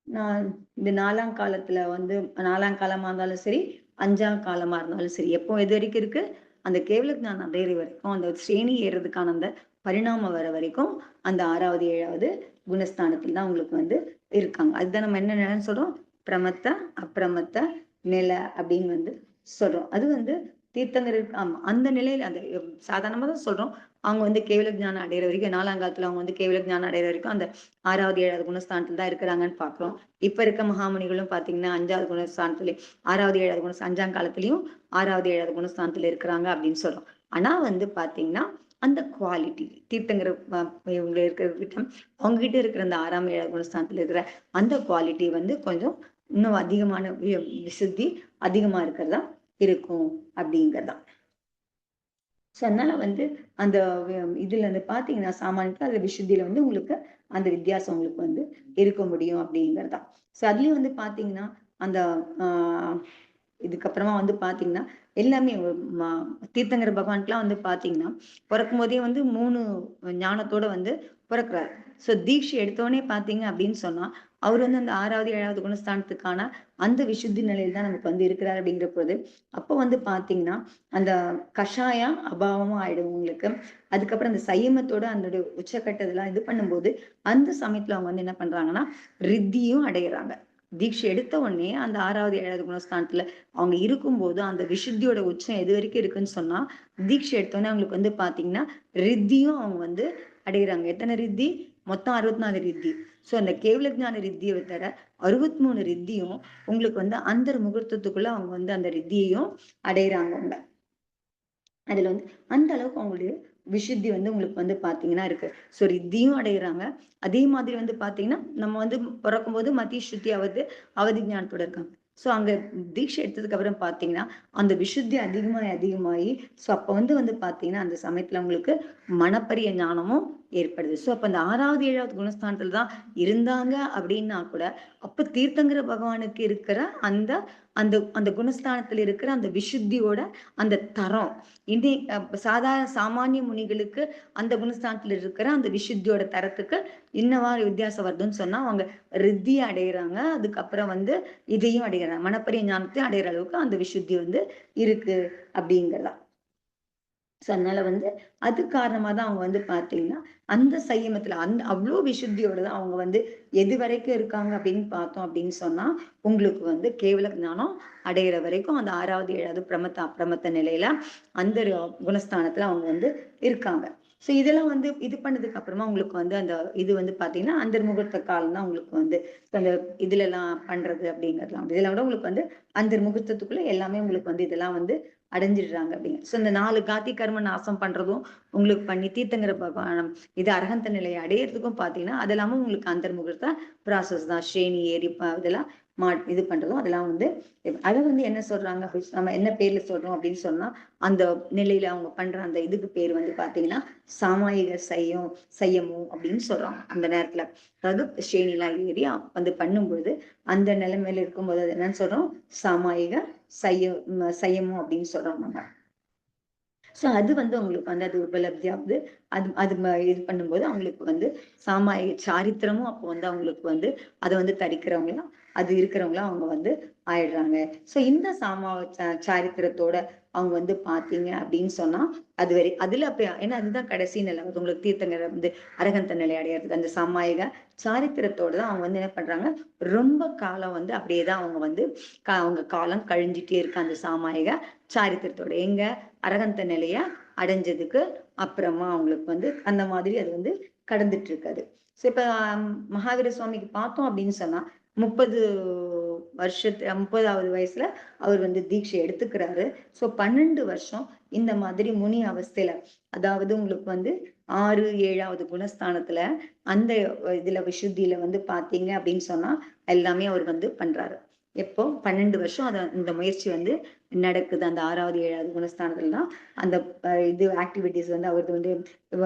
நான் இந்த 4ஆம் காலத்துல வந்து 4ஆம் காலமா இருந்தாலும் சரி, 5ஆம் காலமா இருந்தாலும் சரி, எப்போ எது வரைக்கும் இருக்கு? அந்த கேவல ஞானம் அடையிற வரைக்கும், அந்த ஸ்ரேணி ஏறுறதுக்கான அந்த பரிணாமம் வர வரைக்கும், அந்த 6வது 7வது குணஸ்தானத்துல தான் உங்களுக்கு வந்து இருக்காங்க. அதுதான் நம்ம என்ன நிலைன்னு சொல்றோம்? பிரமத்த, அப்பிரமத்த நிலை அப்படின்னு வந்து சொல்றோம். அது வந்து தீர்த்தங்கர் ஆமா. அந்த நிலையில அந்த சாதாரணமா தான் சொல்றோம். அவங்க வந்து கேவல ஞானம் அடையிற வரைக்கும் 4ஆம் காலத்துல அவங்க வந்து கேவல ஞானம் அடையிற வரைக்கும் அந்த 6வது 7வது குணஸ்தானத்துல தான் இருக்கிறாங்கன்னு பாக்குறோம். இப்ப இருக்க மகாமுனிகளும் பாத்தீங்கன்னா 5வது குணஸ்தானத்துல 6வது 7வது 5ஆம் காலத்திலயும் 6வது 7வது குணஸ்தானத்துல இருக்கிறாங்க அப்படின்னு சொல்றோம். ஆனா வந்து பாத்தீங்கன்னா அந்த குவாலிட்டி தீர்த்தங்கிற இவங்க இருக்கிற அவங்க கிட்ட இருக்கிற அந்த 6ஆம் 7வது குணஸ்தானத்துல இருக்கிற அந்த குவாலிட்டி வந்து கொஞ்சம் இன்னும் அதிகமான விசுத்தி அதிகமா இருக்கிறதா இருக்கும் அப்படிங்கிறதா. ஸோ அதனால வந்து அந்த இதுல வந்து பாத்தீங்கன்னா சாமானியத்துல அந்த விசுத்தியில வந்து உங்களுக்கு அந்த வித்தியாசம் உங்களுக்கு வந்து இருக்க முடியும் அப்படிங்கிறதா. ஸோ அதுலயும் வந்து பாத்தீங்கன்னா அந்த ஆஹ் இதுக்கப்புறமா வந்து பாத்தீங்கன்னா எல்லாமே தீர்த்தங்கர பகவான்க்குலாம் வந்து பாத்தீங்கன்னா பிறக்கும் போதே வந்து 3 ஞானத்தோட வந்து பிறக்கிறாரு. ஸோ தீட்சை எடுத்தோடனே பாத்தீங்க அப்படின்னு சொன்னா அவர் வந்து அந்த 6வது 7வது குணஸ்தானத்துக்கான அந்த விசுத்தி நிலையில் தான் நமக்கு வந்து இருக்கிறார் அப்படிங்கிற போது அப்போ வந்து பாத்தீங்கன்னா அந்த கஷாயம் அபாவமா ஆயிடும் உங்களுக்கு. அதுக்கப்புறம் அந்த சையமத்தோட அந்த உச்சக்கட்டதெல்லாம் இது பண்ணும்போது அந்த சமயத்துல அவங்க வந்து என்ன பண்றாங்கன்னா ரித்தியும் அடையிறாங்க. தீட்சை எடுத்த உடனே அந்த 6வது 7வது குணஸ்தானத்துல அவங்க இருக்கும்போது அந்த விசுத்தியோட உச்சம் எது வரைக்கும் இருக்குன்னு சொன்னா தீட்சை எடுத்தோடனே அவங்களுக்கு வந்து பாத்தீங்கன்னா ரித்தியும் அவங்க வந்து அடையிறாங்க. எத்தனை ரித்தி? மொத்தம் 64 ரித்தி. சோ அந்த கேவலஜான ரித்தியை தவிர 63 ரித்தியும் உங்களுக்கு வந்து அந்த முகூர்த்தத்துக்குள்ள அவங்க வந்து அந்த ரித்தியையும் அடையிறாங்க அவங்க. அதுல வந்து அந்த அளவுக்கு அவங்களுடைய விசுத்தி வந்து உங்களுக்கு வந்து பாத்தீங்கன்னா இருக்கு. சோ ரித்தியும் அடையிறாங்க. அதே மாதிரி வந்து பாத்தீங்கன்னா நம்ம வந்து பிறக்கும் போது மத்திய சுத்தி அவதி ஞானத்தோட இருக்காங்க. சோ அங்க தீட்சை எடுத்ததுக்கு அப்புறம் பாத்தீங்கன்னா அந்த விசுத்தி அதிகமாயி அதிகமாயி சோ அப்ப வந்து பாத்தீங்கன்னா அந்த சமயத்துல உங்களுக்கு மனப்பரிய ஞானமும் ஏற்படுது. சோ அப்ப அந்த 6வது 7வது குணஸ்தானத்துல தான் இருந்தாங்க அப்படின்னா கூட, அப்ப தீர்த்தங்கர பகவானுக்கு இருக்கிற அந்த அந்த அந்த குணஸ்தானத்துல இருக்கிற அந்த விசுத்தியோட அந்த தரம், இனி சாமானிய முனிகளுக்கு அந்த குணஸ்தானத்துல இருக்கிற அந்த விசுத்தியோட தரத்துக்கு இன்னவாறு வித்தியாசம் வருதுன்னு சொன்னா, அவங்க ரித்திய அடையறாங்க. அதுக்கப்புறம் வந்து இதையும் அடையறாங்க. மனப்பரிய ஞானத்தையும் அடையிற அளவுக்கு அந்த விசுத்தி வந்து இருக்கு அப்படிங்கிறதா. சோ அதனால வந்து அது காரணமா தான் அவங்க வந்து பார்த்தீங்கன்னா, அந்த சையமத்துல அவ்ளோ விசுத்தியோட தான் அவங்க வந்து எது வரைக்கும் இருக்காங்க அப்படின்னு பார்த்தோம் அப்படின்னு சொன்னா, உங்களுக்கு வந்து கேவல ஞானம் அடையிற வரைக்கும் அந்த 6வது 7வது பிரமத்த நிலையில அந்த குணஸ்தானத்துல அவங்க வந்து இருக்காங்க. சோ இதெல்லாம் வந்து இது பண்ணதுக்கு அப்புறமா உங்களுக்கு வந்து அந்த இது வந்து பார்த்தீங்கன்னா, அந்தர்முகூர்த்த காலம் தான் உங்களுக்கு வந்து அந்த இதுலலாம் பண்றது அப்படிங்கிறதுலாம். இதெல்லாம் விட உங்களுக்கு வந்து அந்தர்முகூர்த்தத்துக்குள்ள எல்லாமே உங்களுக்கு வந்து இதெல்லாம் வந்து அடைஞ்சிடுறாங்க அப்படிங்க. சோ இந்த 4 காத்தி கர்ம நாசம் பண்றதும் உங்களுக்கு பண்ணி தீர்த்தங்கர பகவான் இது அரகந்த நிலையை அடையறதுக்கும் பார்த்தீங்கன்னா, அது எல்லாமே உங்களுக்கு அந்தர்முகூர்த்த ப்ராசஸ் தான். ஸ்ரேணி ஏறி இதெல்லாம் இது பண்றதும் அதெல்லாம் வந்து அத வந்து என்ன சொல்றாங்க நம்ம என்ன பேர்ல சொல்றோம் அப்படின்னு சொன்னா, அந்த நிலையில அவங்க பண்ற அந்த இதுக்கு பேர் வந்து பார்த்தீங்கன்னா, சாமாயிக சையமம் அப்படின்னு சொல்றாங்க அந்த நேரத்துல. அதாவது ஸ்ரேணிலாம் ஏறி வந்து பண்ணும்பொழுது, அந்த நிலைமையில இருக்கும்போது அது என்னன்னு சொல்றோம்? சாமாயிக சையமம் அப்படின்னு சொல்றோம் நம்ம. சோ அது வந்து உங்களுக்கு வந்து அது உபலப்தியாகுது. அது இது பண்ணும்போது அவங்களுக்கு வந்து சாமாயிக சாரித்திரமும் அப்போ வந்து அவங்களுக்கு வந்து அத வந்து தரிக்கிறவங்களா, அது இருக்கிறவங்களா அவங்க வந்து ஆயிடுறாங்க. சோ இந்த சாரித்திரத்தோட அவங்க வந்து பார்த்தீங்க அப்படின்னு சொன்னா, அதுல அப்ப ஏன்னா அதுதான் கடைசி நிலை. அது உங்களுக்கு தீர்த்தங்கர வந்து அரகந்த நிலை அடையறதுக்கு அந்த சாமாயிக சாரித்திரத்தோட தான் அவங்க வந்து என்ன பண்றாங்க, ரொம்ப காலம் வந்து அப்படியே தான் அவங்க வந்து அவங்க காலம் கழிஞ்சிட்டே இருக்கு அந்த சாமாயிக சாரித்திரத்தோட. எங்க அரகந்த நிலைய அடைஞ்சதுக்கு அப்புறமா அவங்களுக்கு வந்து அந்த மாதிரி அது வந்து கடந்துட்டு இருக்காது. சோ இப்ப மகாவீர சுவாமிக்கு பார்த்தோம் அப்படின்னு சொன்னா 30 30வது வயசுல அவர் வந்து தீட்சை எடுத்துக்கிறாரு. சோ 12 வருஷம் இந்த மாதிரி முனி அவஸ்தையில, அதாவது உங்களுக்கு வந்து 6, 7வது குணஸ்தானத்துல அந்த இதுல விசுத்தியில வந்து பார்த்தீங்க அப்படின்னு சொன்னா எல்லாமே அவர் வந்து பண்றாரு. எப்போ 12 வருஷம் இந்த முயற்சி வந்து நடக்குது. அந்த 6வது 7வது குணஸ்தானத்துல தான் அந்த இது ஆக்டிவிட்டீஸ் வந்து அவரது வந்து வ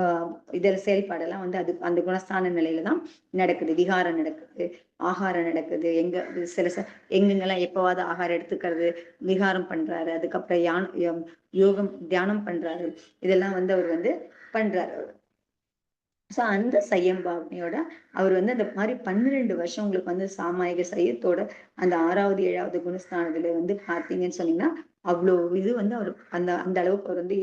இதர செயல்பாடெல்லாம் வந்து அது அந்த குணஸ்தான நிலையில தான் நடக்குது. விகாரம் நடக்குது, ஆகாரம் நடக்குது. எங்கெங்கெல்லாம் எப்பவாவது ஆகாரம் எடுத்துக்கிறது, விகாரம் பண்றாரு. அதுக்கப்புறம் யோகம் தியானம் பண்றாரு. இதெல்லாம் வந்து அவர் வந்து பண்றாரு. சோ அந்த சையம் பாவனையோட அவர் வந்து அந்த மாதிரி 12 வருஷம் உங்களுக்கு வந்து சாமாயிக சையத்தோட அந்த 6வது 7வது குணஸ்தானத்துல வந்து பார்த்தீங்கன்னு சொன்னீங்கன்னா, அவ்வளோ இது வந்து அவர் அந்த அந்த அளவுக்கு அவர் வந்து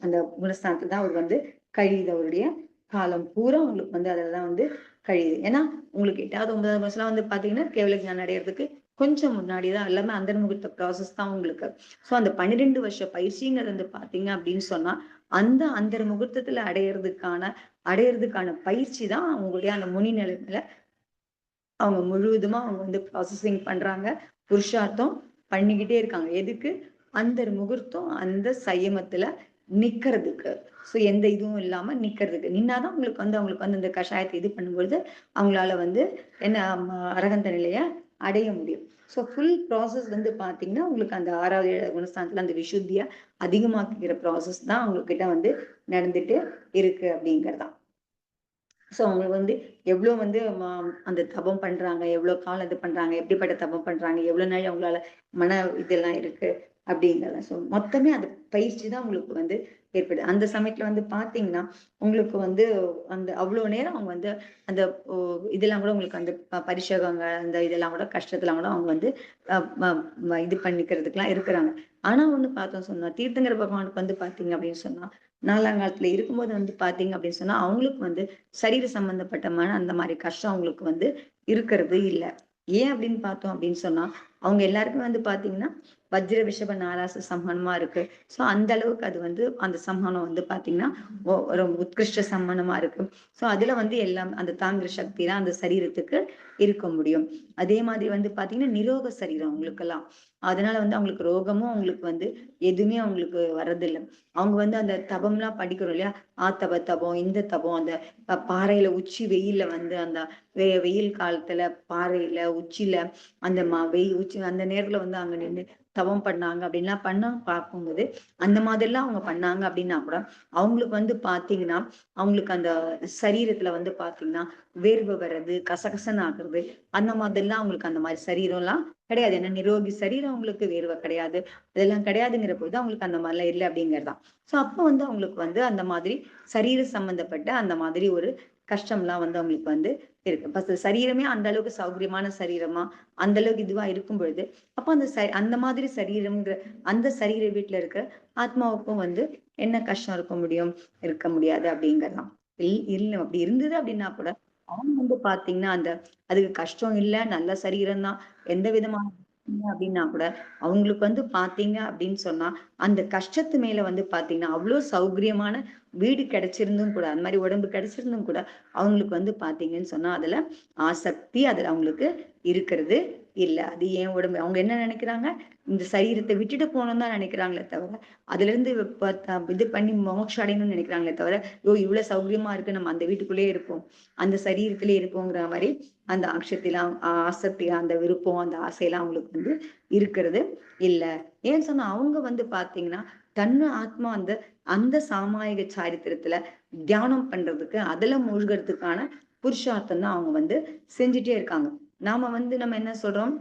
அந்த குணஸ்தானத்துல தான் அவர் வந்து கழியுது. அவருடைய காலம் பூரா உங்களுக்கு வந்து அதெல்லாம் வந்து கழியுது. ஏன்னா உங்களுக்கு 8வது 9வது வருஷம்லாம் வந்து பார்த்தீங்கன்னா, கேவல ஞானம் அடையறதுக்கு கொஞ்சம் முன்னாடி தான் எல்லாமே அந்தர்முகத்த ப்ராசஸ் தான் உங்களுக்கு. சோ அந்த 12 வருஷ பயிற்சிங்கிறது வந்து பார்த்தீங்க அப்படின்னு சொன்னா, அந்த அந்தர்முகூர்த்தத்துல அடையறதுக்கான பயிற்சி தான் அவங்களுடைய அந்த முனி நிலைமையில அவங்க முழுவதுமா அவங்க வந்து ப்ராசஸிங் பண்றாங்க. புருஷார்த்தம் பண்ணிக்கிட்டே இருக்காங்க. எதுக்கு? அந்தர்முகூர்த்தம் அந்த சயமத்துல நிக்கிறதுக்கு. சோ எந்த இதுவும் இல்லாம நிக்கிறதுக்கு. நின்னாதான் அவங்களுக்கு வந்து அந்த கஷாயத்த இது பண்ணும்பொழுது, அவங்களால வந்து என்ன அரகந்த நிலைய அடைய முடியும். சோ ஃபுல் ப்ராசஸ் வந்து பார்த்தீங்கன்னா, உங்களுக்கு அந்த 6வது 7வது குணஸ்தானத்துல அந்த விசுத்திய அதிகமாக்கிக்கிற ப்ராசஸ் தான் உங்ககிட்ட வந்து நடந்துட்டு இருக்கு அப்படிங்கிறதான். சோ அவங்க வந்து எவ்ளோ வந்து அந்த தபம் பண்றாங்க, எவ்ளோ காலம் இது பண்றாங்க, எப்படிப்பட்ட தபம் பண்றாங்க, எவ்வளவு நாள் அவங்களால மன இதெல்லாம் இருக்கு அப்படிங்கிறத. சோ மொத்தமே அது பயிற்சி தான் உங்களுக்கு வந்து ஏற்படுது. அந்த சமயத்துல வந்து பார்த்தீங்கன்னா, உங்களுக்கு வந்து அந்த அவ்ளோ நேரம் அவங்க வந்து அந்த ஒ இதெல்லாம் கூட உங்களுக்கு அந்த பரிசோகங்க அந்த இதெல்லாம் கூட கஷ்டத்தெல்லாம் கூட அவங்க வந்து அ ம ம இது பண்ணிக்கிறதுக்குலாம் இருக்கிறாங்க. ஆனா ஒண்ணு பார்த்தோம் சொன்னா, தீர்த்தங்கர பகவானுக்கு வந்து பார்த்தீங்க அப்படின்னு சொன்னா, 4ஆம் காலத்துல இருக்கும்போது வந்து பார்த்தீங்க அப்படின்னு சொன்னா, அவங்களுக்கு வந்து சரீர சம்பந்தப்பட்ட அந்த மாரி கஷ்டம் அவங்களுக்கு வந்து இருக்கிறது இல்ல. ஏன் அப்படின்னு பார்த்தோம் அப்படின்னு சொன்னா, அவங்க எல்லாருக்குமே வந்து பார்த்தீங்கன்னா, வஜ்ர விஷப நாராச சம்ஹானமா இருக்கு. சோ அந்த அளவுக்கு அது வந்து அந்த சம்ஹானம் வந்து பார்த்தீங்கன்னா, ஒரு உத்கிருஷ்ட சம்மானமா இருக்கு. சோ அதுல வந்து எல்லாம் அந்த தாங்குற சக்திலாம் அந்த சரீரத்துக்கு இருக்க முடியும். அதே மாதிரி வந்து பார்த்தீங்கன்னா, நிரோக சரீரம் அவங்களுக்கெல்லாம். அதனால வந்து அவங்களுக்கு ரோகமும் அவங்களுக்கு வந்து எதுவுமே அவங்களுக்கு வர்றதில்லை. அவங்க வந்து அந்த தபம்லாம் படிக்கிறோம் இல்லையா? ஆத்தவ தபம், இந்த தபம், அந்த பாறையில உச்சி வெயில்ல வந்து அந்த வெயில் காலத்துல பாறையில உச்சியில அந்த வெயில் உச்சி அந்த நேரத்துல வந்து அங்க நின்று தவம் பண்ணாங்க அப்படின்லாம் பார்க்கும்போது அந்த மாதிரிலாம் அவங்க பண்ணாங்க அப்படின்னா கூட அவங்களுக்கு வந்து பாத்தீங்கன்னா அவங்களுக்கு அந்த சரீரத்துல வந்து பாத்தீங்கன்னா வேர்வை வர்றது, கசகசன்னு ஆகுறது, அந்த மாதிரிலாம் அவங்களுக்கு அந்த மாதிரி சரீரம்லாம் கிடையாது. ஏன்னா நிரோகி சரீரம் அவங்களுக்கு வேர்வை கிடையாது. அதெல்லாம் கிடையாதுங்கிற போது அவங்களுக்கு அந்த மாதிரிலாம் இல்லை அப்படிங்கிறதுதான். சோ அப்ப வந்து அவங்களுக்கு வந்து அந்த மாதிரி சரீர சம்பந்தப்பட்ட அந்த மாதிரி ஒரு கஷ்டம்லாம் வந்து அவங்களுக்கு வந்து இருக்கு. பஸ் சரீரமே அந்த அளவுக்கு சௌகரியமான சரீரமா, அந்த அளவுக்கு இதுவா இருக்கும் பொழுது, அப்ப அந்த மாதிரி சரீரம்ங்கிற அந்த சரீர வீட்டுல இருக்க ஆத்மாவுக்கும் வந்து என்ன கஷ்டம் இருக்க முடியாது அப்படிங்கிறதுதான். இல்ல அப்படி இருந்தது அப்படின்னா கூட அவங்க வந்து பாத்தீங்கன்னா அதுக்கு கஷ்டம் இல்ல, நல்ல சரீரம் தான், எந்த விதமான அப்படின்னா கூட அவங்களுக்கு வந்து பாத்தீங்க அப்படின்னு சொன்னா அந்த கஷ்டத்து மேல வந்து பாத்தீங்கன்னா அவ்வளவு சௌகரியமான வீடு கிடைச்சிருந்தும் கூட, அந்த மாதிரி உடம்பு கிடைச்சிருந்தும் கூட அவங்களுக்கு வந்து பாத்தீங்கன்னு சொன்னா அதுல ஆசக்தி அதுல அவங்களுக்கு இருக்கிறது இல்ல. அது ஏன் உடம்பு அவங்க என்ன நினைக்கிறாங்க, இந்த சரீரத்தை விட்டுட்டு போகணும்னு தான் நினைக்கிறாங்களே தவிர அதுல இருந்து இது பண்ணி மோட்சம் அடையணும்னு நினைக்கிறாங்களே தவிர, இவ்வளவு சௌகரியமா இருக்கு, நம்ம அந்த வீட்டுக்குள்ளேயே இருப்போம், அந்த சரீரத்திலே இருப்போங்கிற மாதிரி அந்த ஆசக்திலாம் ஆசக்தி, அந்த விருப்பம், அந்த ஆசையெல்லாம் அவங்களுக்கு வந்து இருக்கிறது இல்ல. ஏன்னு சொன்னா அவங்க வந்து பாத்தீங்கன்னா தன்னு ஆத்மா அந்த அந்த சாமாயிக சாரித்திரத்துல தியானம் பண்றதுக்கு அதுல மூழ்கிறதுக்கான புருஷார்த்தம் தான் அவங்க வந்து செஞ்சுட்டே இருக்காங்க. நம்ம என்ன சொல்றோம்,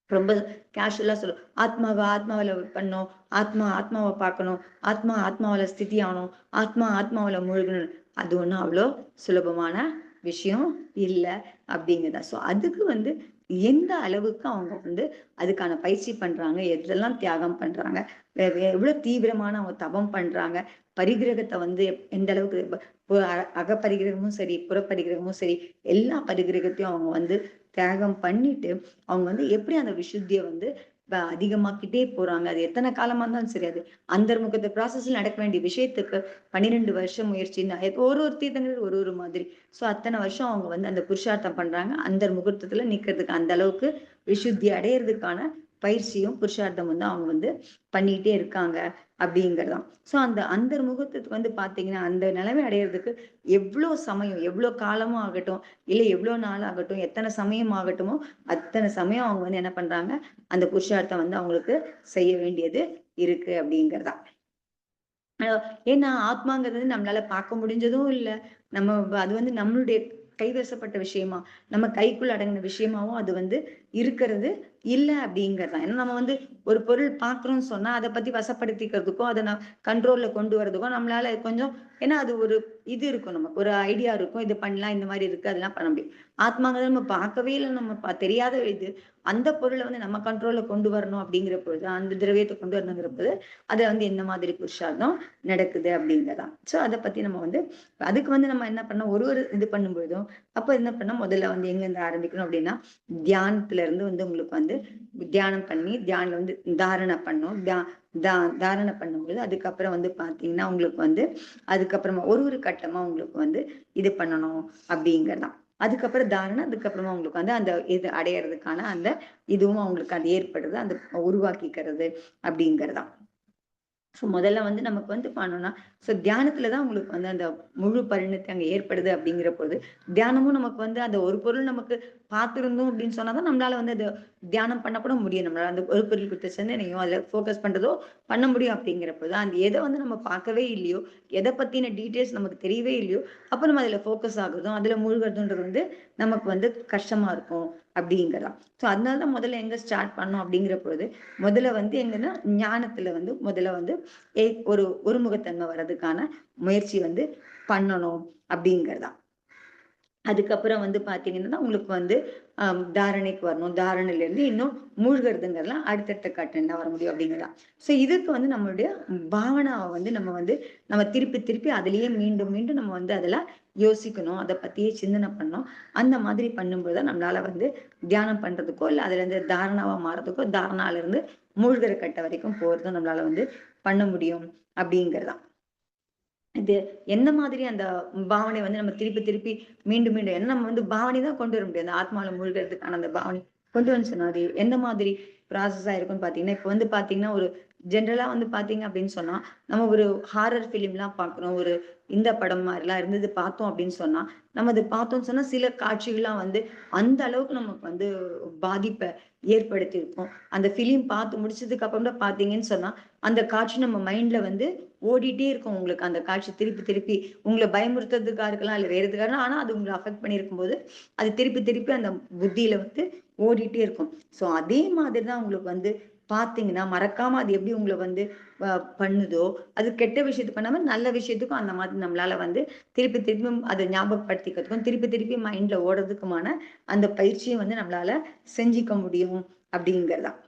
ரொம்ப கேஷுவலா சொல்லும், ஆத்மாவில பண்ணணும், ஆத்மாவை பார்க்கணும், ஆத்மாவில ஸ்திதி ஆகணும், ஆத்மாவில மூழ்கணும். அது ஒண்ணும் அவ்வளோ சுலபமான விஷயம் இல்ல அப்படிங்கிறதா. சோ அதுக்கு வந்து எந்த அளவுக்கு அவங்க வந்து அதுக்கான பயிற்சி பண்றாங்க, எதெல்லாம் தியாகம் பண்றாங்க, எவ்வளவு தீவிரமான அவங்க தபம் பண்றாங்க, பரிகிரகத்தை வந்து எந்த அளவுக்கு அகப்பரிகிரகமும் சரி, புறப்பரிகிரகமும் சரி, எல்லா பரிகிரகத்தையும் அவங்க வந்து தியாகம் பண்ணிட்டு அவங்க வந்து எப்படி அந்த விசுத்திய வந்து அதிகமாக்கிட்டே போறாங்க. அது எத்தனை காலமா இருந்தாலும் சரி, அது அந்தர்முகத்த ப்ராசஸ்ல நடக்க வேண்டிய விஷயத்துக்கு 12 வருஷம் முயற்சின்னா ஒரு தீர்த்தங்கள் ஒரு மாதிரி. சோ அத்தனை வருஷம் அவங்க வந்து அந்த புருஷார்த்தம் பண்றாங்க. முகூர்த்தத்துல நிக்கிறதுக்கு அந்த அளவுக்கு விசுத்தி அடையறதுக்கான பயிற்சியும் புருஷார்த்தம் வந்து அவங்க வந்து பண்ணிட்டே இருக்காங்க அப்படிங்கிறதாம். சோ அந்த முகூர்த்தத்துக்கு வந்து பாத்தீங்கன்னா அந்த நிலைமை அடையறதுக்கு எவ்வளவு சமயம், எவ்வளவு காலமும் ஆகட்டும், இல்ல எவ்வளவு நாள் ஆகட்டும், எத்தனை சமயம் ஆகட்டுமோ அத்தனை சமயம் அவங்க வந்து என்ன பண்றாங்க, அந்த புருஷார்த்தம் வந்து அவங்களுக்கு செய்ய வேண்டியது இருக்கு அப்படிங்கிறதா. ஏன்னா ஆத்மாங்கிறது நம்மளால பார்க்க முடிஞ்சதும் இல்ல. அது வந்து நம்மளுடைய கைவசப்பட்ட விஷயமா, நம்ம கைக்குள்ள அடங்கின விஷயமாவும் அது வந்து இருக்கிறது இல்ல அப்படிங்கிறதுதான். ஏன்னா நம்ம வந்து ஒரு பொருள் பார்க்கிறோம்னு சொன்னா அதை பத்தி வசப்படுத்திக்கிறதுக்கும், அதை நான் கண்ட்ரோல்ல கொண்டு வரதுக்கும் நம்மளால கொஞ்சம், ஏன்னா அது ஒரு இது இருக்கும், நமக்கு ஒரு ஐடியா இருக்கும், இது பண்ணலாம், இந்த மாதிரி இருக்கு, அதெல்லாம் பண்ண முடியும். ஆத்மாங்கிறது நம்ம பார்க்கவே இல்லை, நம்ம தெரியாத இது, அந்த பொருளை வந்து நம்ம கண்ட்ரோல்ல கொண்டு வரணும் அப்படிங்கிற பொழுது, அந்த திரவியத்தை கொண்டு வரணுங்கிற பொழுது அதை வந்து என்ன மாதிரி புருஷார்த்தம் நடக்குது அப்படிங்கிறதான். சோ அதை பத்தி நம்ம வந்து அதுக்கு வந்து நம்ம என்ன பண்ணோம், ஒரு இது பண்ணும்பொழுதும் அப்ப என்ன பண்ணோம், முதல்ல வந்து எங்க இருந்து ஆரம்பிக்கணும் அப்படின்னா தியானத்துல இருந்து வந்து உங்களுக்கு வந்து தியானம் பண்ணி தியானம் வந்து தாரணை பண்ணும். தாரணை பண்ணும்போது அதுக்கப்புறம் வந்து பாத்தீங்கன்னா உங்களுக்கு வந்து அதுக்கப்புறமா ஒரு கட்டமா உங்களுக்கு வந்து இது பண்ணணும் அப்படிங்கிறதான். அதுக்கப்புறம் தாரணை, அதுக்கப்புறமா உங்களுக்கு வந்து அந்த இது அடையறதுக்கான அந்த இதுவும் அவங்களுக்கு அது ஏற்படுறது, அந்த உருவாக்கிக்கிறது அப்படிங்கிறதான். சோ முதல்ல வந்து நமக்கு வந்து பண்ணணும்னா, சோ தியானத்துலதான் உங்களுக்கு வந்து அந்த முழு பரிணத்தி அங்க ஏற்படுது அப்படிங்கிற பொழுது, தியானமும் நமக்கு வந்து அந்த ஒரு பொருள் நமக்கு பார்த்திருந்தோம் அப்படின்னு சொன்னாதான் நம்மளால வந்து அது தியானம் பண்ண கூட முடியும். நம்மளால அந்த ஒரு பொருள் குறித்த சிந்தனையும் அதுல ஃபோக்கஸ் பண்றதோ பண்ண முடியும் அப்படிங்கிறப்ப தான், அந்த எதை வந்து நம்ம பார்க்கவே இல்லையோ, எதை பத்தின டீட்டெயில்ஸ் நமக்கு தெரியவே இல்லையோ, அப்ப நம்ம அதுல ஃபோக்கஸ் ஆகுறதும், அதுல மூழ்குறதுன்றது வந்து நமக்கு வந்து கஷ்டமா இருக்கும் அப்படிங்கிறதாம். சோ அதனாலதான் முதல்ல எங்க ஸ்டார்ட் பண்ணோம் அப்படிங்கிற பொழுது, முதல்ல வந்து எங்கன்னா ஞானத்துல வந்து முதல்ல வந்து ஒருமுகத்தன்மை வர்றதுக்கான முயற்சி வந்து பண்ணணும் அப்படிங்கிறதா. அதுக்கப்புறம் வந்து பாத்தீங்கன்னா உங்களுக்கு வந்து தாரணைக்கு வரணும். தாரணையில இருந்து இன்னும் மூழ்கிறதுங்கிறதுலாம் அடுத்தடுத்த கட்டம் தான் வர முடியும் அப்படிங்கிறதான். சோ இதுக்கு வந்து நம்மளுடைய பாவனாவை வந்து நம்ம திருப்பி திருப்பி அதுலயே மீண்டும் மீண்டும் நம்ம வந்து அதெல்லாம் யோசிக்கணும். அதை பத்தியே சிந்தனை பண்ணணும். அந்த மாதிரி பண்ணும்போது நம்மளால வந்து தியானம் பண்றதுக்கோ, இல்ல அதுல இருந்து தாரணாவா மாறதுக்கோ, தாரணால இருந்து மூழ்கிற கட்ட வரைக்கும் போறதும் நம்மளால வந்து பண்ண முடியும் அப்படிங்கிறதான். இது என்ன மாதிரி அந்த பாவனை வந்து நம்ம திருப்பி திருப்பி மீண்டும் மீண்டும், ஏன்னா நம்ம வந்து பாவனை தான் கொண்டு வர முடியும். அந்த ஆத்மாவில மூழ்கிறதுக்கான அந்த பாவனை கொண்டு வந்து சொன்னா அது எந்த மாதிரி ப்ராசஸா இருக்கும்னு பாத்தீங்கன்னா, இப்ப வந்து பாத்தீங்கன்னா, ஒரு ஜென்ரலா வந்து பாத்தீங்க அப்படின்னு சொன்னா, நம்ம ஒரு ஹாரர் ஃபிலிம்லாம் பார்க்குறோம். ஒரு இந்த படம் மாரிலாம் இருந்தது பார்த்தோம் அப்படின்னு சொன்னா, நம்ம அது பார்த்தோம்னு சொன்னா, சில காட்சிகள்லாம் வந்து அந்த அளவுக்கு நமக்கு வந்து பாதிப்ப ஏற்படுத்தியிருக்கும். அந்த ஃபிலிம் பார்த்து முடிச்சதுக்கு அப்புறம் தான் பார்த்தீங்கன்னு சொன்னா, அந்த காட்சி நம்ம மைண்ட்ல வந்து ஓடிட்டே இருக்கும் உங்களுக்கு. அந்த காட்சி திருப்பி திருப்பி உங்கள பயமுறுத்துறதுக்கா இருக்கலாம், இல்ல வேற எதுக்கா ஆனா அது உங்கள அஃபெக்ட் பண்ணியிருக்கும்போது, அது திருப்பி திருப்பி அந்த புத்தியில வந்து ஓடிட்டே இருக்கும். ஸோ அதே மாதிரி தான் உங்களுக்கு வந்து பார்த்தீங்கன்னா, மறக்காம அது எப்படி உங்கள வந்து அ பண்ணுதோ, அது கெட்ட விஷயத்துக்கு பண்ணாம நல்ல விஷயத்துக்கும் அந்த மாதிரி நம்மளால வந்து திருப்பி திருப்பியும் அத ஞாபகப்படுத்திக்கிறதுக்கும், திருப்பி திருப்பி மைண்ட்ல ஓடுறதுக்குமான அந்த பயிற்சிய வந்து நம்மளால செஞ்சுக்க முடியும் அப்படிங்கிறது தான்.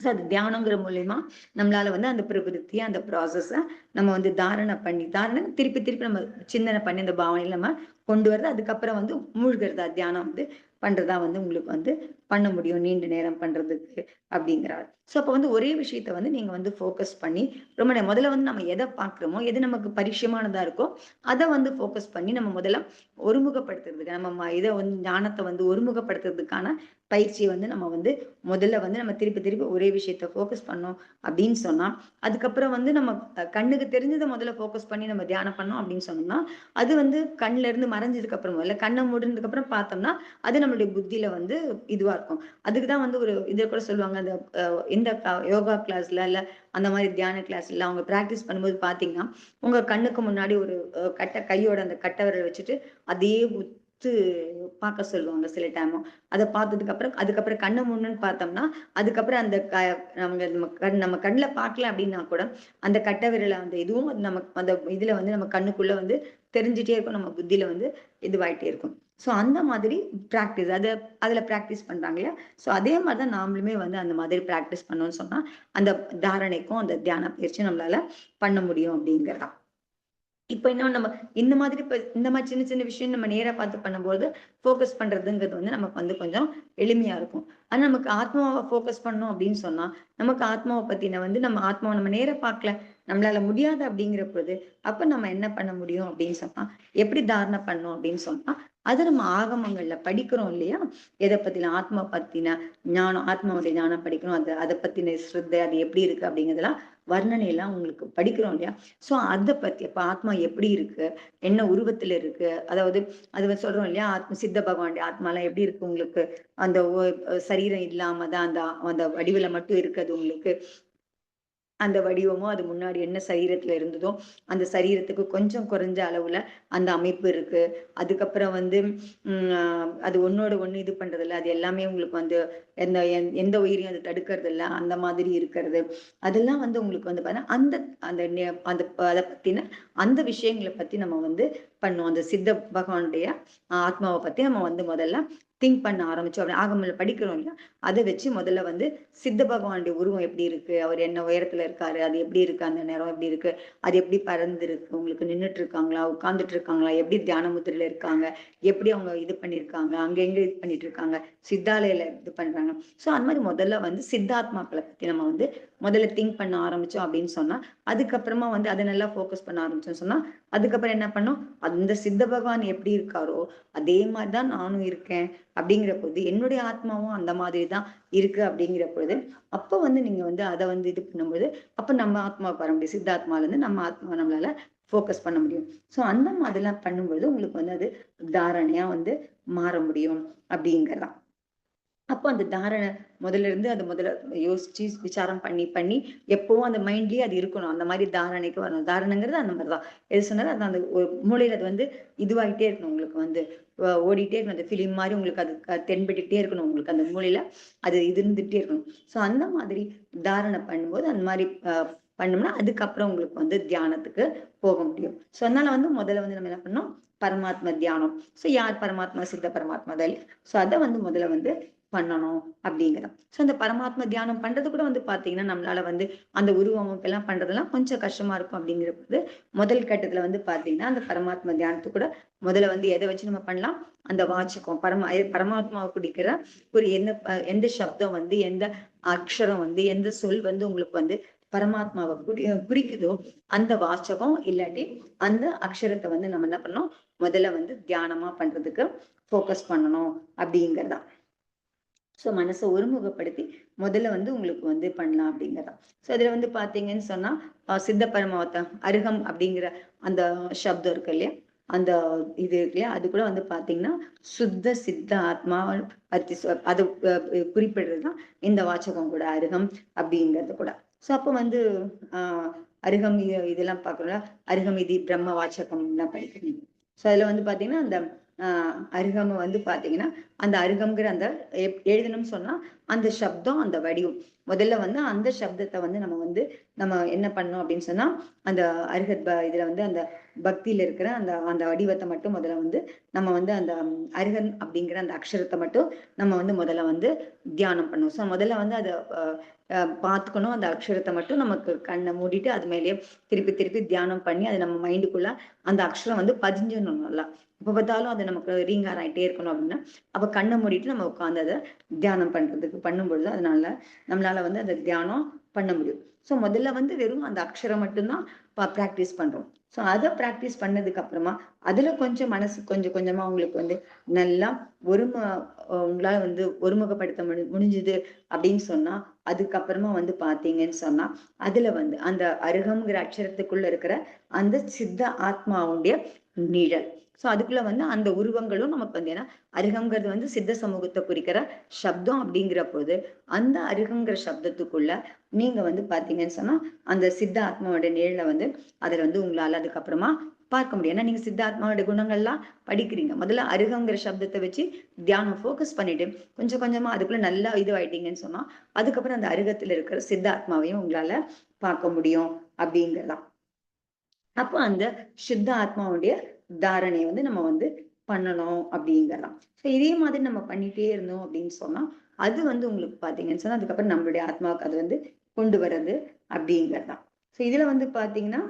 ஸோ அது தியானங்கிற மூலியமா நம்மளால வந்து அந்த பிரவிருத்திய, அந்த ப்ராசஸ நம்ம வந்து தாரண திருப்பி திருப்பி நம்ம சிந்தனை பண்ணி அந்த பாவனையில நம்ம கொண்டு வரது. அதுக்கப்புறம் வந்து மூழ்குறதா தியானம் வந்து பண்றதா வந்து உங்களுக்கு வந்து பண்ண முடியும். நீண்ட நேரம் பண்றதுக்கு அப்படிங்கிறார். ஸோ அப்ப வந்து ஒரே விஷயத்த வந்து நீங்க வந்து ஃபோக்கஸ் பண்ணி ரொம்ப முதல்ல வந்து நம்ம எத பார்க்கிறோமோ, எது நமக்கு பரிட்சயமானதா இருக்கோ, அத வந்து ஃபோக்கஸ் பண்ணி நம்ம முதல்ல ஒருமுகப்படுத்துறதுக்கு நம்ம இத வந்து ஞானத்த வந்து ஒருமுகப்படுத்துறதுக்கான பயிற்சிய வந்து நம்ம வந்து முதல்ல வந்து நம்ம திருப்பி திருப்பி ஒரே விஷயத்த ஃபோக்கஸ் பண்ணோம் அப்படின்னு சொன்னா, அதுக்கப்புறம் வந்து நம்ம கண்ணுக்கு தெரிஞ்சத முதல்ல ஃபோக்கஸ் பண்ணி நம்ம தியானம் பண்ணோம் அப்படின்னு சொன்னோம்னா, அது வந்து கண்ல இருந்து மறைஞ்சதுக்கு அப்புறம் இல்ல கண்ண மூடுனதுக்கு அப்புறம் பார்த்தோம்னா, அது நம்மளுடைய புத்தியில வந்து இதுவா இருக்கும். அதுக்கு தான் வந்து ஒரு இத கூட சொல்லுவாங்க. அந்த அ இந்த யோகா கிளாஸ்ல இல்ல அந்த மாரி தியான கிளாஸ்ல அவங்க பிராக்டிஸ் பண்ணும்போது பார்த்தீங்கன்னா, உங்க கண்ணுக்கு முன்னாடி ஒரு கையோட அந்த கட்டை விரல வச்சுட்டு, அதையே உத்து பார்க்க சொல்லுவாங்க சில டைம். அத பார்த்ததுக்கு அப்புறம் அதுக்கப்புறம் கண்ண மூடுனோம்னு பார்த்தோம்னா, அதுக்கப்புறம் அந்த நம்ம கண்ல பார்க்கல அப்டின்னா கூட, அந்த கட்டை விரல அந்த இதுவும் அது நமக்கு அந்த இதுல வந்து நம்ம கண்ணுக்குள்ள வந்து தெரிஞ்சுட்டே இருக்கும். நம்ம புத்தியில வந்து இதுவாயிட்டே இருக்கும். ஸோ அந்த மாதிரி பிராக்டிஸ் அதுல பிராக்டிஸ் பண்றாங்க இல்லையா? ஸோ அதே மாரி தான் நாமளுமே வந்து அந்த மாதிரி பிராக்டிஸ் பண்ணோம்னு சொன்னா, அந்த தாரணைக்கும், அந்த தியான பயிற்சியும் நம்மளால பண்ண முடியும் அப்டிங்கிறது தான். இப்ப இன்னும் நம்ம இந்த மாதிரி இந்த மாதிரி சின்ன சின்ன விஷயம் நம்ம நேரா பார்த்து பண்ணும்போது, ஃபோக்கஸ் பண்றதுங்கிறது வந்து நமக்கு வந்து கொஞ்சம் எளிமையா இருக்கும். ஆனா நமக்கு ஆத்மாவ ஃபோக்கஸ் பண்ணோம் அப்படின்னு சொன்னா, நமக்கு ஆத்மாவ பத்தின வந்து நம்ம ஆத்மாவ நம்ம நேரா பார்க்கல. நம்மளால முடியாது அப்படிங்கிற பொழுது, அப்ப நம்ம என்ன பண்ண முடியும் அப்படின்னு சொன்னா, எப்படி தாரணை பண்ணணும் அப்படின்னு சொன்னா, அது நம்ம ஆகமங்கள்ல படிக்கிறோம் இல்லையா? எத பத்தின ஆத்மா பத்தின ஞானம், ஆத்மாவுடைய ஞானம் படிக்கிறோம். அத பத்தின ஸ்ரத்தை அது எப்படி இருக்கு அப்படிங்கிறதெல்லாம் வர்ணனை எல்லாம் உங்களுக்கு படிக்கிறோம் இல்லையா? ஸோ அத பத்தி அப்ப ஆத்மா எப்படி இருக்கு? என்ன உருவத்துல இருக்கு? அதாவது அது வந்து சொல்றோம் இல்லையா? சித்த பகவானுடைய ஆத்மாலாம் எப்படி இருக்கு உங்களுக்கு? அந்த சரீரம் இல்லாம தான் அந்த அந்த வடிவில மட்டும் இருக்கு அது உங்களுக்கு. அந்த வடிவமும் அது முன்னாடி என்ன சரீரத்துல இருந்ததோ, அந்த சரீரத்துக்கு கொஞ்சம் குறைஞ்ச அளவுல அந்த அமைப்பு இருக்கு. அதுக்கப்புறம் வந்து ம் அ அது ஒண்ணோட ஒண்ணு இது பண்றதில்ல. அது எல்லாமே உங்களுக்கு வந்து எந்த உயிரையும் அது தடுக்கறதில்ல. அந்த மாதிரி இருக்கிறது. அதெல்லாம் வந்து உங்களுக்கு வந்து பார்த்தீங்கன்னா, அந்த அந்த நெ அந்த அத பத்தின அந்த விஷயங்கள பத்தி நம்ம வந்து பண்ணோம். அந்த சித்த பகவானுடைய ஆத்மாவ பத்தி நம்ம வந்து முதல்ல திங்க் பண்ண ஆரம்பிச்சோம். அப்படி ஆகமத்துல படிக்கிறோம் இல்லையா? அத வச்சு முதல்ல வந்து சித்த பகவானுடைய உருவம் எப்படி இருக்கு? அவர் என்ன உயரத்துல இருக்காரு? அது எப்படி இருக்கு? அந்த நிறம் எப்படி இருக்கு? அது எப்படி பறந்திருக்கு? உங்களுக்கு நின்னுட்டு இருக்காங்களா? உட்கார்ந்துட்டு இருக்காங்களா? எப்படி தியான முத்திரையில இருக்காங்க? எப்படி அவங்க இது பண்ணியிருக்காங்க? அங்க எங்க இது பண்ணிட்டு இருக்காங்க? சித்தாலயல இது பண்றாங்க. ஸோ அந்த மாரி முதல்ல வந்து சித்தாத்மாக்கள பத்தி நம்ம வந்து முதல்ல திங்க் பண்ண ஆரம்பிச்சோம் அப்படின்னு சொன்னா, அதுக்கப்புறமா வந்து அத நல்லா ஃபோக்கஸ் பண்ண ஆரம்பிச்சோம்னு சொன்னா, அதுக்கப்புறம் என்ன பண்ணோம்? அந்த சித்த பகவான் எப்படி இருக்காரோ, அதே மாரி தான் நானும் இருக்கேன். அப்படிங்கிற பொழுது, என்னுடைய ஆத்மாவும் அந்த மாதிரி தான் இருக்கு அப்படிங்கிற பொழுது, அப்ப வந்து நீங்க வந்து அத வந்து இது பண்ணும்போது, அப்ப நம்ம ஆத்மாவுக்கு வர முடியும். சித்தாத்மாலருந்து நம்ம ஆத்மாவ நம்மளால ஃபோக்கஸ் பண்ண முடியும். ஸோ அந்த மாதிரிலாம் பண்ணும்பொழுது, உங்களுக்கு வந்து அது தாரணையா வந்து மாற முடியும் அப்படிங்கிறதான். அப்போ அந்த தாரண முதல்ல இருந்து அது முதல்ல யோசிச்சு விசாரம் பண்ணி பண்ணி எப்பவும் அந்த மைண்ட்லயே அது இருக்கணும். அந்த மாரி தாரணைக்கு வரணும். தாரணங்கிறது அந்த மாரி தான். எது சொன்னாலும் அது அந்த ஒரு மூளையில அது வந்து இதுவாயிட்டே இருக்கணும் உங்களுக்கு வந்து ஓடிட்டே இருக்கணும். அந்த ஃபிலிம் மாரி உங்களுக்கு அது தென்பட்டுட்டே இருக்கணும் உங்களுக்கு அந்த மூளையில. அது இது இருந்துட்டே இருக்கணும். ஸோ அந்த மாதிரி தாரணை பண்ணும்போது அந்த மாரி பண்ணோம்னா, அதுக்கப்புறம் உங்களுக்கு வந்து தியானத்துக்கு போக முடியும். ஸோ அதனால வந்து முதல்ல வந்து நம்ம என்ன பண்ணோம்? பரமாத்ம தியானம். ஸோ யார் பரமாத்மா? சித்த பரமாத்மா தான் இல்லையா? ஸோ அத வந்து முதல்ல வந்து பண்ணணும் அப்படிங்கிறோம். ஸோ அந்த பரமாத்ம தியானம் பண்றது கூட வந்து பார்த்தீங்கன்னா, நம்மளால வந்து அந்த உருவமைப்பெல்லாம் பண்றதெல்லாம் கொஞ்சம் கஷ்டமா இருக்கும் அப்படிங்கிறபோது, முதல் கட்டத்துல வந்து பார்த்தீங்கன்னா, அந்த பரமாத்ம தியானத்துக்கு கூட முதல்ல வந்து எத வச்சு நம்ம பண்ணலாம்? அந்த வாச்சகம் பரமாத்மாவ குறிக்கிற ஒரு எந்த சப்தம் வந்து, எந்த அக்ஷரம் வந்து, எந்த சொல் வந்து உங்களுக்கு வந்து பரமாத்மாவ குறிக்குதோ, அந்த வாசகம் இல்லாட்டி அந்த அக்ஷரத்த வந்து நம்ம என்ன பண்ணணும்? முதல்ல வந்து தியானமா பண்றதுக்கு ஃபோக்கஸ் பண்ணணும் அப்படிங்கிறது தான். ஸோ மனசை ஒருமுகப்படுத்தி முதல்ல வந்து உங்களுக்கு வந்து பண்ணலாம் அப்படிங்கிறதான். ஸோ இதுல வந்து பாத்தீங்கன்னு சொன்னா சித்த பரமாவத்தம் அருகம் அப்படிங்கிற அந்த சப்தம் இருக்கு இல்லையா, அந்த இது இருக்கு இல்லையா, அது கூட வந்து பாத்தீங்கன்னா சுத்த சித்த ஆத்மா பத்தி அது குறிப்பிடுறதுதான் இந்த வாச்சகம் கூட, அருகம் அப்படிங்கிறது கூட. ஸோ அப்போ வந்து அருகம் இதெல்லாம் பார்க்கணும். அருகம் இது பிரம்ம வாச்சகம் எல்லாம் படிக்கிறீங்க. ஸோ அதுல வந்து பாத்தீங்கன்னா அந்த அருகம வந்து பாத்தீங்கன்னா அந்த அருகம்ங்கிற அந்த எழுதணும்னு சொன்னா அந்த சப்தம் அந்த வடிவம் முதல்ல வந்து அந்த சப்தத்தை வந்து நம்ம என்ன பண்ணோம் அப்படின்னு சொன்னா அந்த அருகத் இதுல வந்து அந்த பக்தியில இருக்கிற அந்த அந்த வடிவத்தை மட்டும் முதல்ல வந்து நம்ம வந்து அந்த அருகன் அப்படிங்கிற அந்த அக்ஷரத்தை மட்டும் நம்ம வந்து முதல்ல வந்து தியானம் பண்ணுவோம். ஸோ முதல்ல வந்து அதை பார்த்துக்கணும். அந்த அக்ஷரத்தை மட்டும் நமக்கு கண்ணை மூடிட்டு அது மேலேயே திருப்பி திருப்பி தியானம் பண்ணி அது நம்ம மைண்டுக்குள்ள அந்த அக்ஷரம் வந்து பதிஞ்சிடணும் நல்லா. எப்ப பார்த்தாலும் அது நமக்கு ரீங்கார் ஆயிட்டே இருக்கணும் அப்படின்னா அப்ப கண்ணை மூடிட்டு நம்ம உட்காந்து அதை தியானம் பண்றதுக்கு பண்ணும்பொழுது அதனால நம்மளால வந்து அந்த தியானம் பண்ண முடியும். ஸோ முதல்ல வந்து வெறும் அந்த அக்ஷரம் மட்டும்தான் ப்ராக்டிஸ் பண்றோம். ஸோ அதை ப்ராக்டிஸ் பண்ணதுக்கு அப்புறமா அதுல கொஞ்சம் மனசு கொஞ்சம் கொஞ்சமா உங்களுக்கு வந்து நல்லா உங்களால வந்து ஒருமுகப்படுத்த முடிஞ்சுது அப்படின்னு சொன்னா அதுக்கப்புறமா வந்து பாத்தீங்கன்னு சொன்னா அதுல வந்து அந்த அருகம்ங்கிற அக்ஷரத்துக்குள்ள இருக்கிற அந்த சித்த ஆத்மாவுடைய நிழல். ஸோ அதுக்குள்ள வந்து அந்த உருவங்களும் நமக்கு வந்து ஏன்னா அருகங்கிறது வந்து சித்த சமூகத்தை குறிக்கிற சப்தம் அப்படிங்கிற போது அந்த அருகங்கிற சப்தத்துக்குள்ள நீங்க வந்து பாத்தீங்கன்னு சொன்னா அந்த சித்த ஆத்மாவோட நிழலை வந்து அதுல வந்து உங்களால அதுக்கப்புறமா பார்க்க முடியும். ஏன்னா நீங்க சித்தாத்மாவோட குணங்கள்லாம் படிக்கிறீங்க. முதல்ல அருகங்கிற சப்தத்தை வச்சு தியானம் ஃபோக்கஸ் பண்ணிட்டு கொஞ்சம் கொஞ்சமா அதுக்குள்ள நல்லா இதுவாயிட்டீங்கன்னு சொன்னா அதுக்கப்புறம் அந்த அருகத்துல இருக்கிற சித்தாத்மாவையும் உங்களால பார்க்க முடியும் அப்படிங்கிறதான். அப்போ அந்த சித்த ஆத்மாவுடைய தாரணையை வந்து நம்ம வந்து பண்ணணும் அப்படிங்கிறதான். ஸோ இதே மாதிரி நம்ம பண்ணிட்டே இருந்தோம் அப்படின்னு சொன்னா அது வந்து உங்களுக்கு பாத்தீங்கன்னு சொன்னா அதுக்கப்புறம் நம்மளுடைய ஆத்மாவுக்கு அது வந்து கொண்டு வர்றது அப்படிங்கிறதான். ஸோ இதுல வந்து பாத்தீங்கன்னா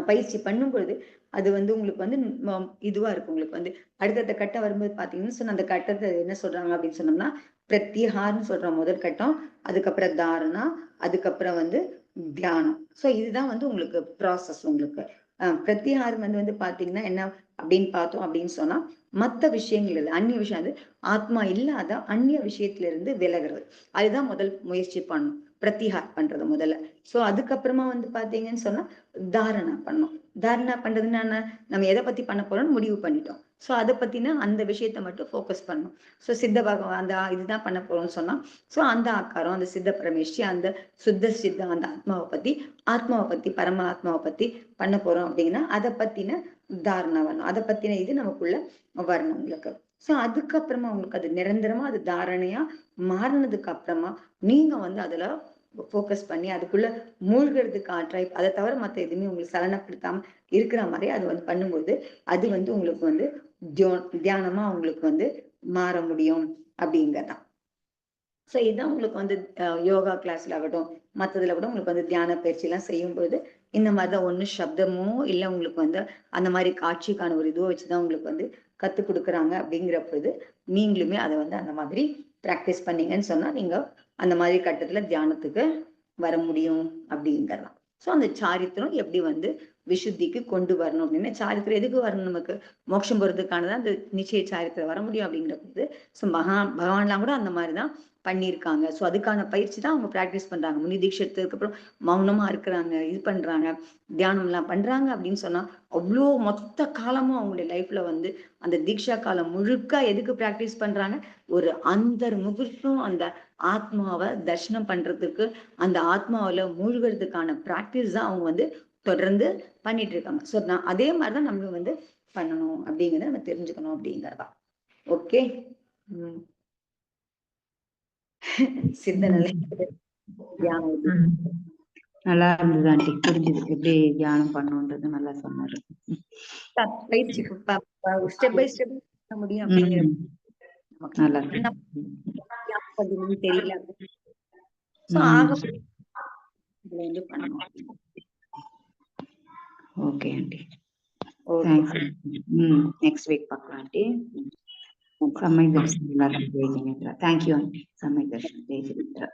பயிற்சி பண்ணும் பொழுது அது வந்து உங்களுக்கு வந்து இதுவா இருக்கும். உங்களுக்கு வந்து அடுத்தடுத்த கட்டம் வரும்போது பாத்தீங்கன்னா சொன்ன அந்த கட்டத்தை என்ன சொல்றாங்க அப்படின்னு சொன்னோம்னா பிரத்யஹார்னு சொல்ற முதல் கட்டம், அதுக்கப்புறம் தாரணா, அதுக்கப்புறம் வந்து தியானம். ஸோ இதுதான் வந்து உங்களுக்கு ப்ராசஸ். உங்களுக்கு பிரத்யஹாரம் வந்து பாத்தீங்கன்னா என்ன அப்படின்னு பார்த்தோம் அப்படின்னு சொன்னா மற்ற விஷயங்கள் இல்லை, அந்நிய விஷயம், அது ஆத்மா இல்லாத அந்நிய விஷயத்துல இருந்து விலகிறது. அதுதான் முதல் முயற்சி பண்ணும் பிரத்திஹார் பண்றது முதல்ல. சோ அதுக்கப்புறமா வந்து பாத்தீங்கன்னு சொன்னா தாரணா பண்ணோம். தாரணா பண்றதுன்னா நம்ம எதை பத்தி பண்ண போறோம்னு முடிவு பண்ணிட்டோம். சோ அதை பத்தினா அந்த விஷயத்த மட்டும் ஃபோக்கஸ் பண்ணணும். சோ சித்த பகவான் அந்த இதுதான் பண்ண போறோம்னு சொன்னா சோ அந்த ஆக்காரம், அந்த சித்த பிரமேஷி, அந்த சுத்த சித்த அந்த ஆத்மாவை பத்தி பரமாத்மாவை பத்தி பண்ண போறோம் அப்படின்னா அதை பத்தின தாரணா வரணும். அதை பத்தின இது நமக்குள்ள வரணும் உங்களுக்கு. சோ அதுக்கப்புறமா உங்களுக்கு அது நிரந்தரமா அது தாரணையா மாறினதுக்கு அப்புறமா நீங்க வந்து அதுல ஃபோக்கஸ் பண்ணி அதுக்குள்ள மூழ்கிறதுக்கு ட்ரை, அதை தவிர மற்ற எதுவுமே உங்களுக்கு சலனப்படுத்தாம இருக்கிற மாதிரி அது வந்து பண்ணும்போது அது வந்து உங்களுக்கு வந்து தியானமா உங்களுக்கு வந்து மாற முடியும் அப்படிங்கிறதான். ஸோ இதுதான் உங்களுக்கு வந்து யோகா கிளாஸ்ல ஆகட்டும் மற்றதுல கூட உங்களுக்கு வந்து தியான பயிற்சி எல்லாம் செய்யும் பொழுது இந்த மாதிரிதான் ஒண்ணு சப்தமோ இல்லை உங்களுக்கு வந்து அந்த மாதிரி காட்சிக்கான ஒரு இதுவோ வச்சுதான் உங்களுக்கு வந்து கத்து கொடுக்குறாங்க. அப்படிங்கிற பொழுது நீங்களுமே அதை வந்து அந்த மாதிரி பிராக்டிஸ் பண்ணீங்கன்னு சொன்னா நீங்க அந்த மாதிரி கட்டத்துல தியானத்துக்கு வர முடியும் அப்படிங்கிறலாம். ஸோ அந்த சாரித்திரம் எப்படி வந்து விசுத்திக்கு கொண்டு வரணும் அப்படின்னா சாரித்திரம் எதுக்கு வரணும், நமக்கு மோட்சம் போறதுக்கானதான் அந்த நிச்சய சாரித்திரம் வர முடியும் அப்படிங்கிற போது ஸோ பகவான்லாம் கூட அந்த மாதிரிதான் பண்ணியிருக்காங்க. ஸோ அதுக்கான பயிற்சி தான் அவங்க பிராக்டிஸ் பண்றாங்க. முனி தீட்சை எடுத்ததுக்கு அப்புறம் மௌனமா இருக்கிறாங்க, இது பண்றாங்க, தியானம் எல்லாம் பண்றாங்க அப்படின்னு சொன்னா அவ்வளோ மொத்த காலமும் அவங்களுடைய லைஃப்ல வந்து அந்த தீட்சா காலம் முழுக்க எதுக்கு பிராக்டிஸ் பண்றாங்க, ஒரு முகூர்த்தம் அந்த ஆத்மாவை தர்ஷனம் பண்றதுக்கு அந்த ஆத்மாவில மூழ்கிறதுக்கான பிராக்டிஸ் தான் அவங்க வந்து தொடர்ந்து பண்ணிட்டு இருக்காங்க. ஸோ நான் அதே மாதிரிதான் நம்மளும் வந்து பண்ணணும் அப்படிங்கிறத நம்ம தெரிஞ்சுக்கணும் அப்படிங்கிறதா. ஓகே. சித்தநிலை தியானம் நல்லா இருந்தது ஆண்டி, புரிஞ்சுது எப்படி தியானம் பண்ணுன்றது நல்லா சொன்னாரு. பயிற்சி ஸ்டெப் பை ஸ்டெப் பண்ண முடியும் அப்படிங்கிற நல்லா தெரியல. ஓகே ஆண்டி, நெக்ஸ்ட் வீக் பார்க்கலாம் ஆண்டி. சமய தர்ஷன் எல்லாரும் ஜெய் ஜெயேந்திரா. Thank you aunty. சமய தர்ஷன் ஜெய் ஜெயேந்திரா.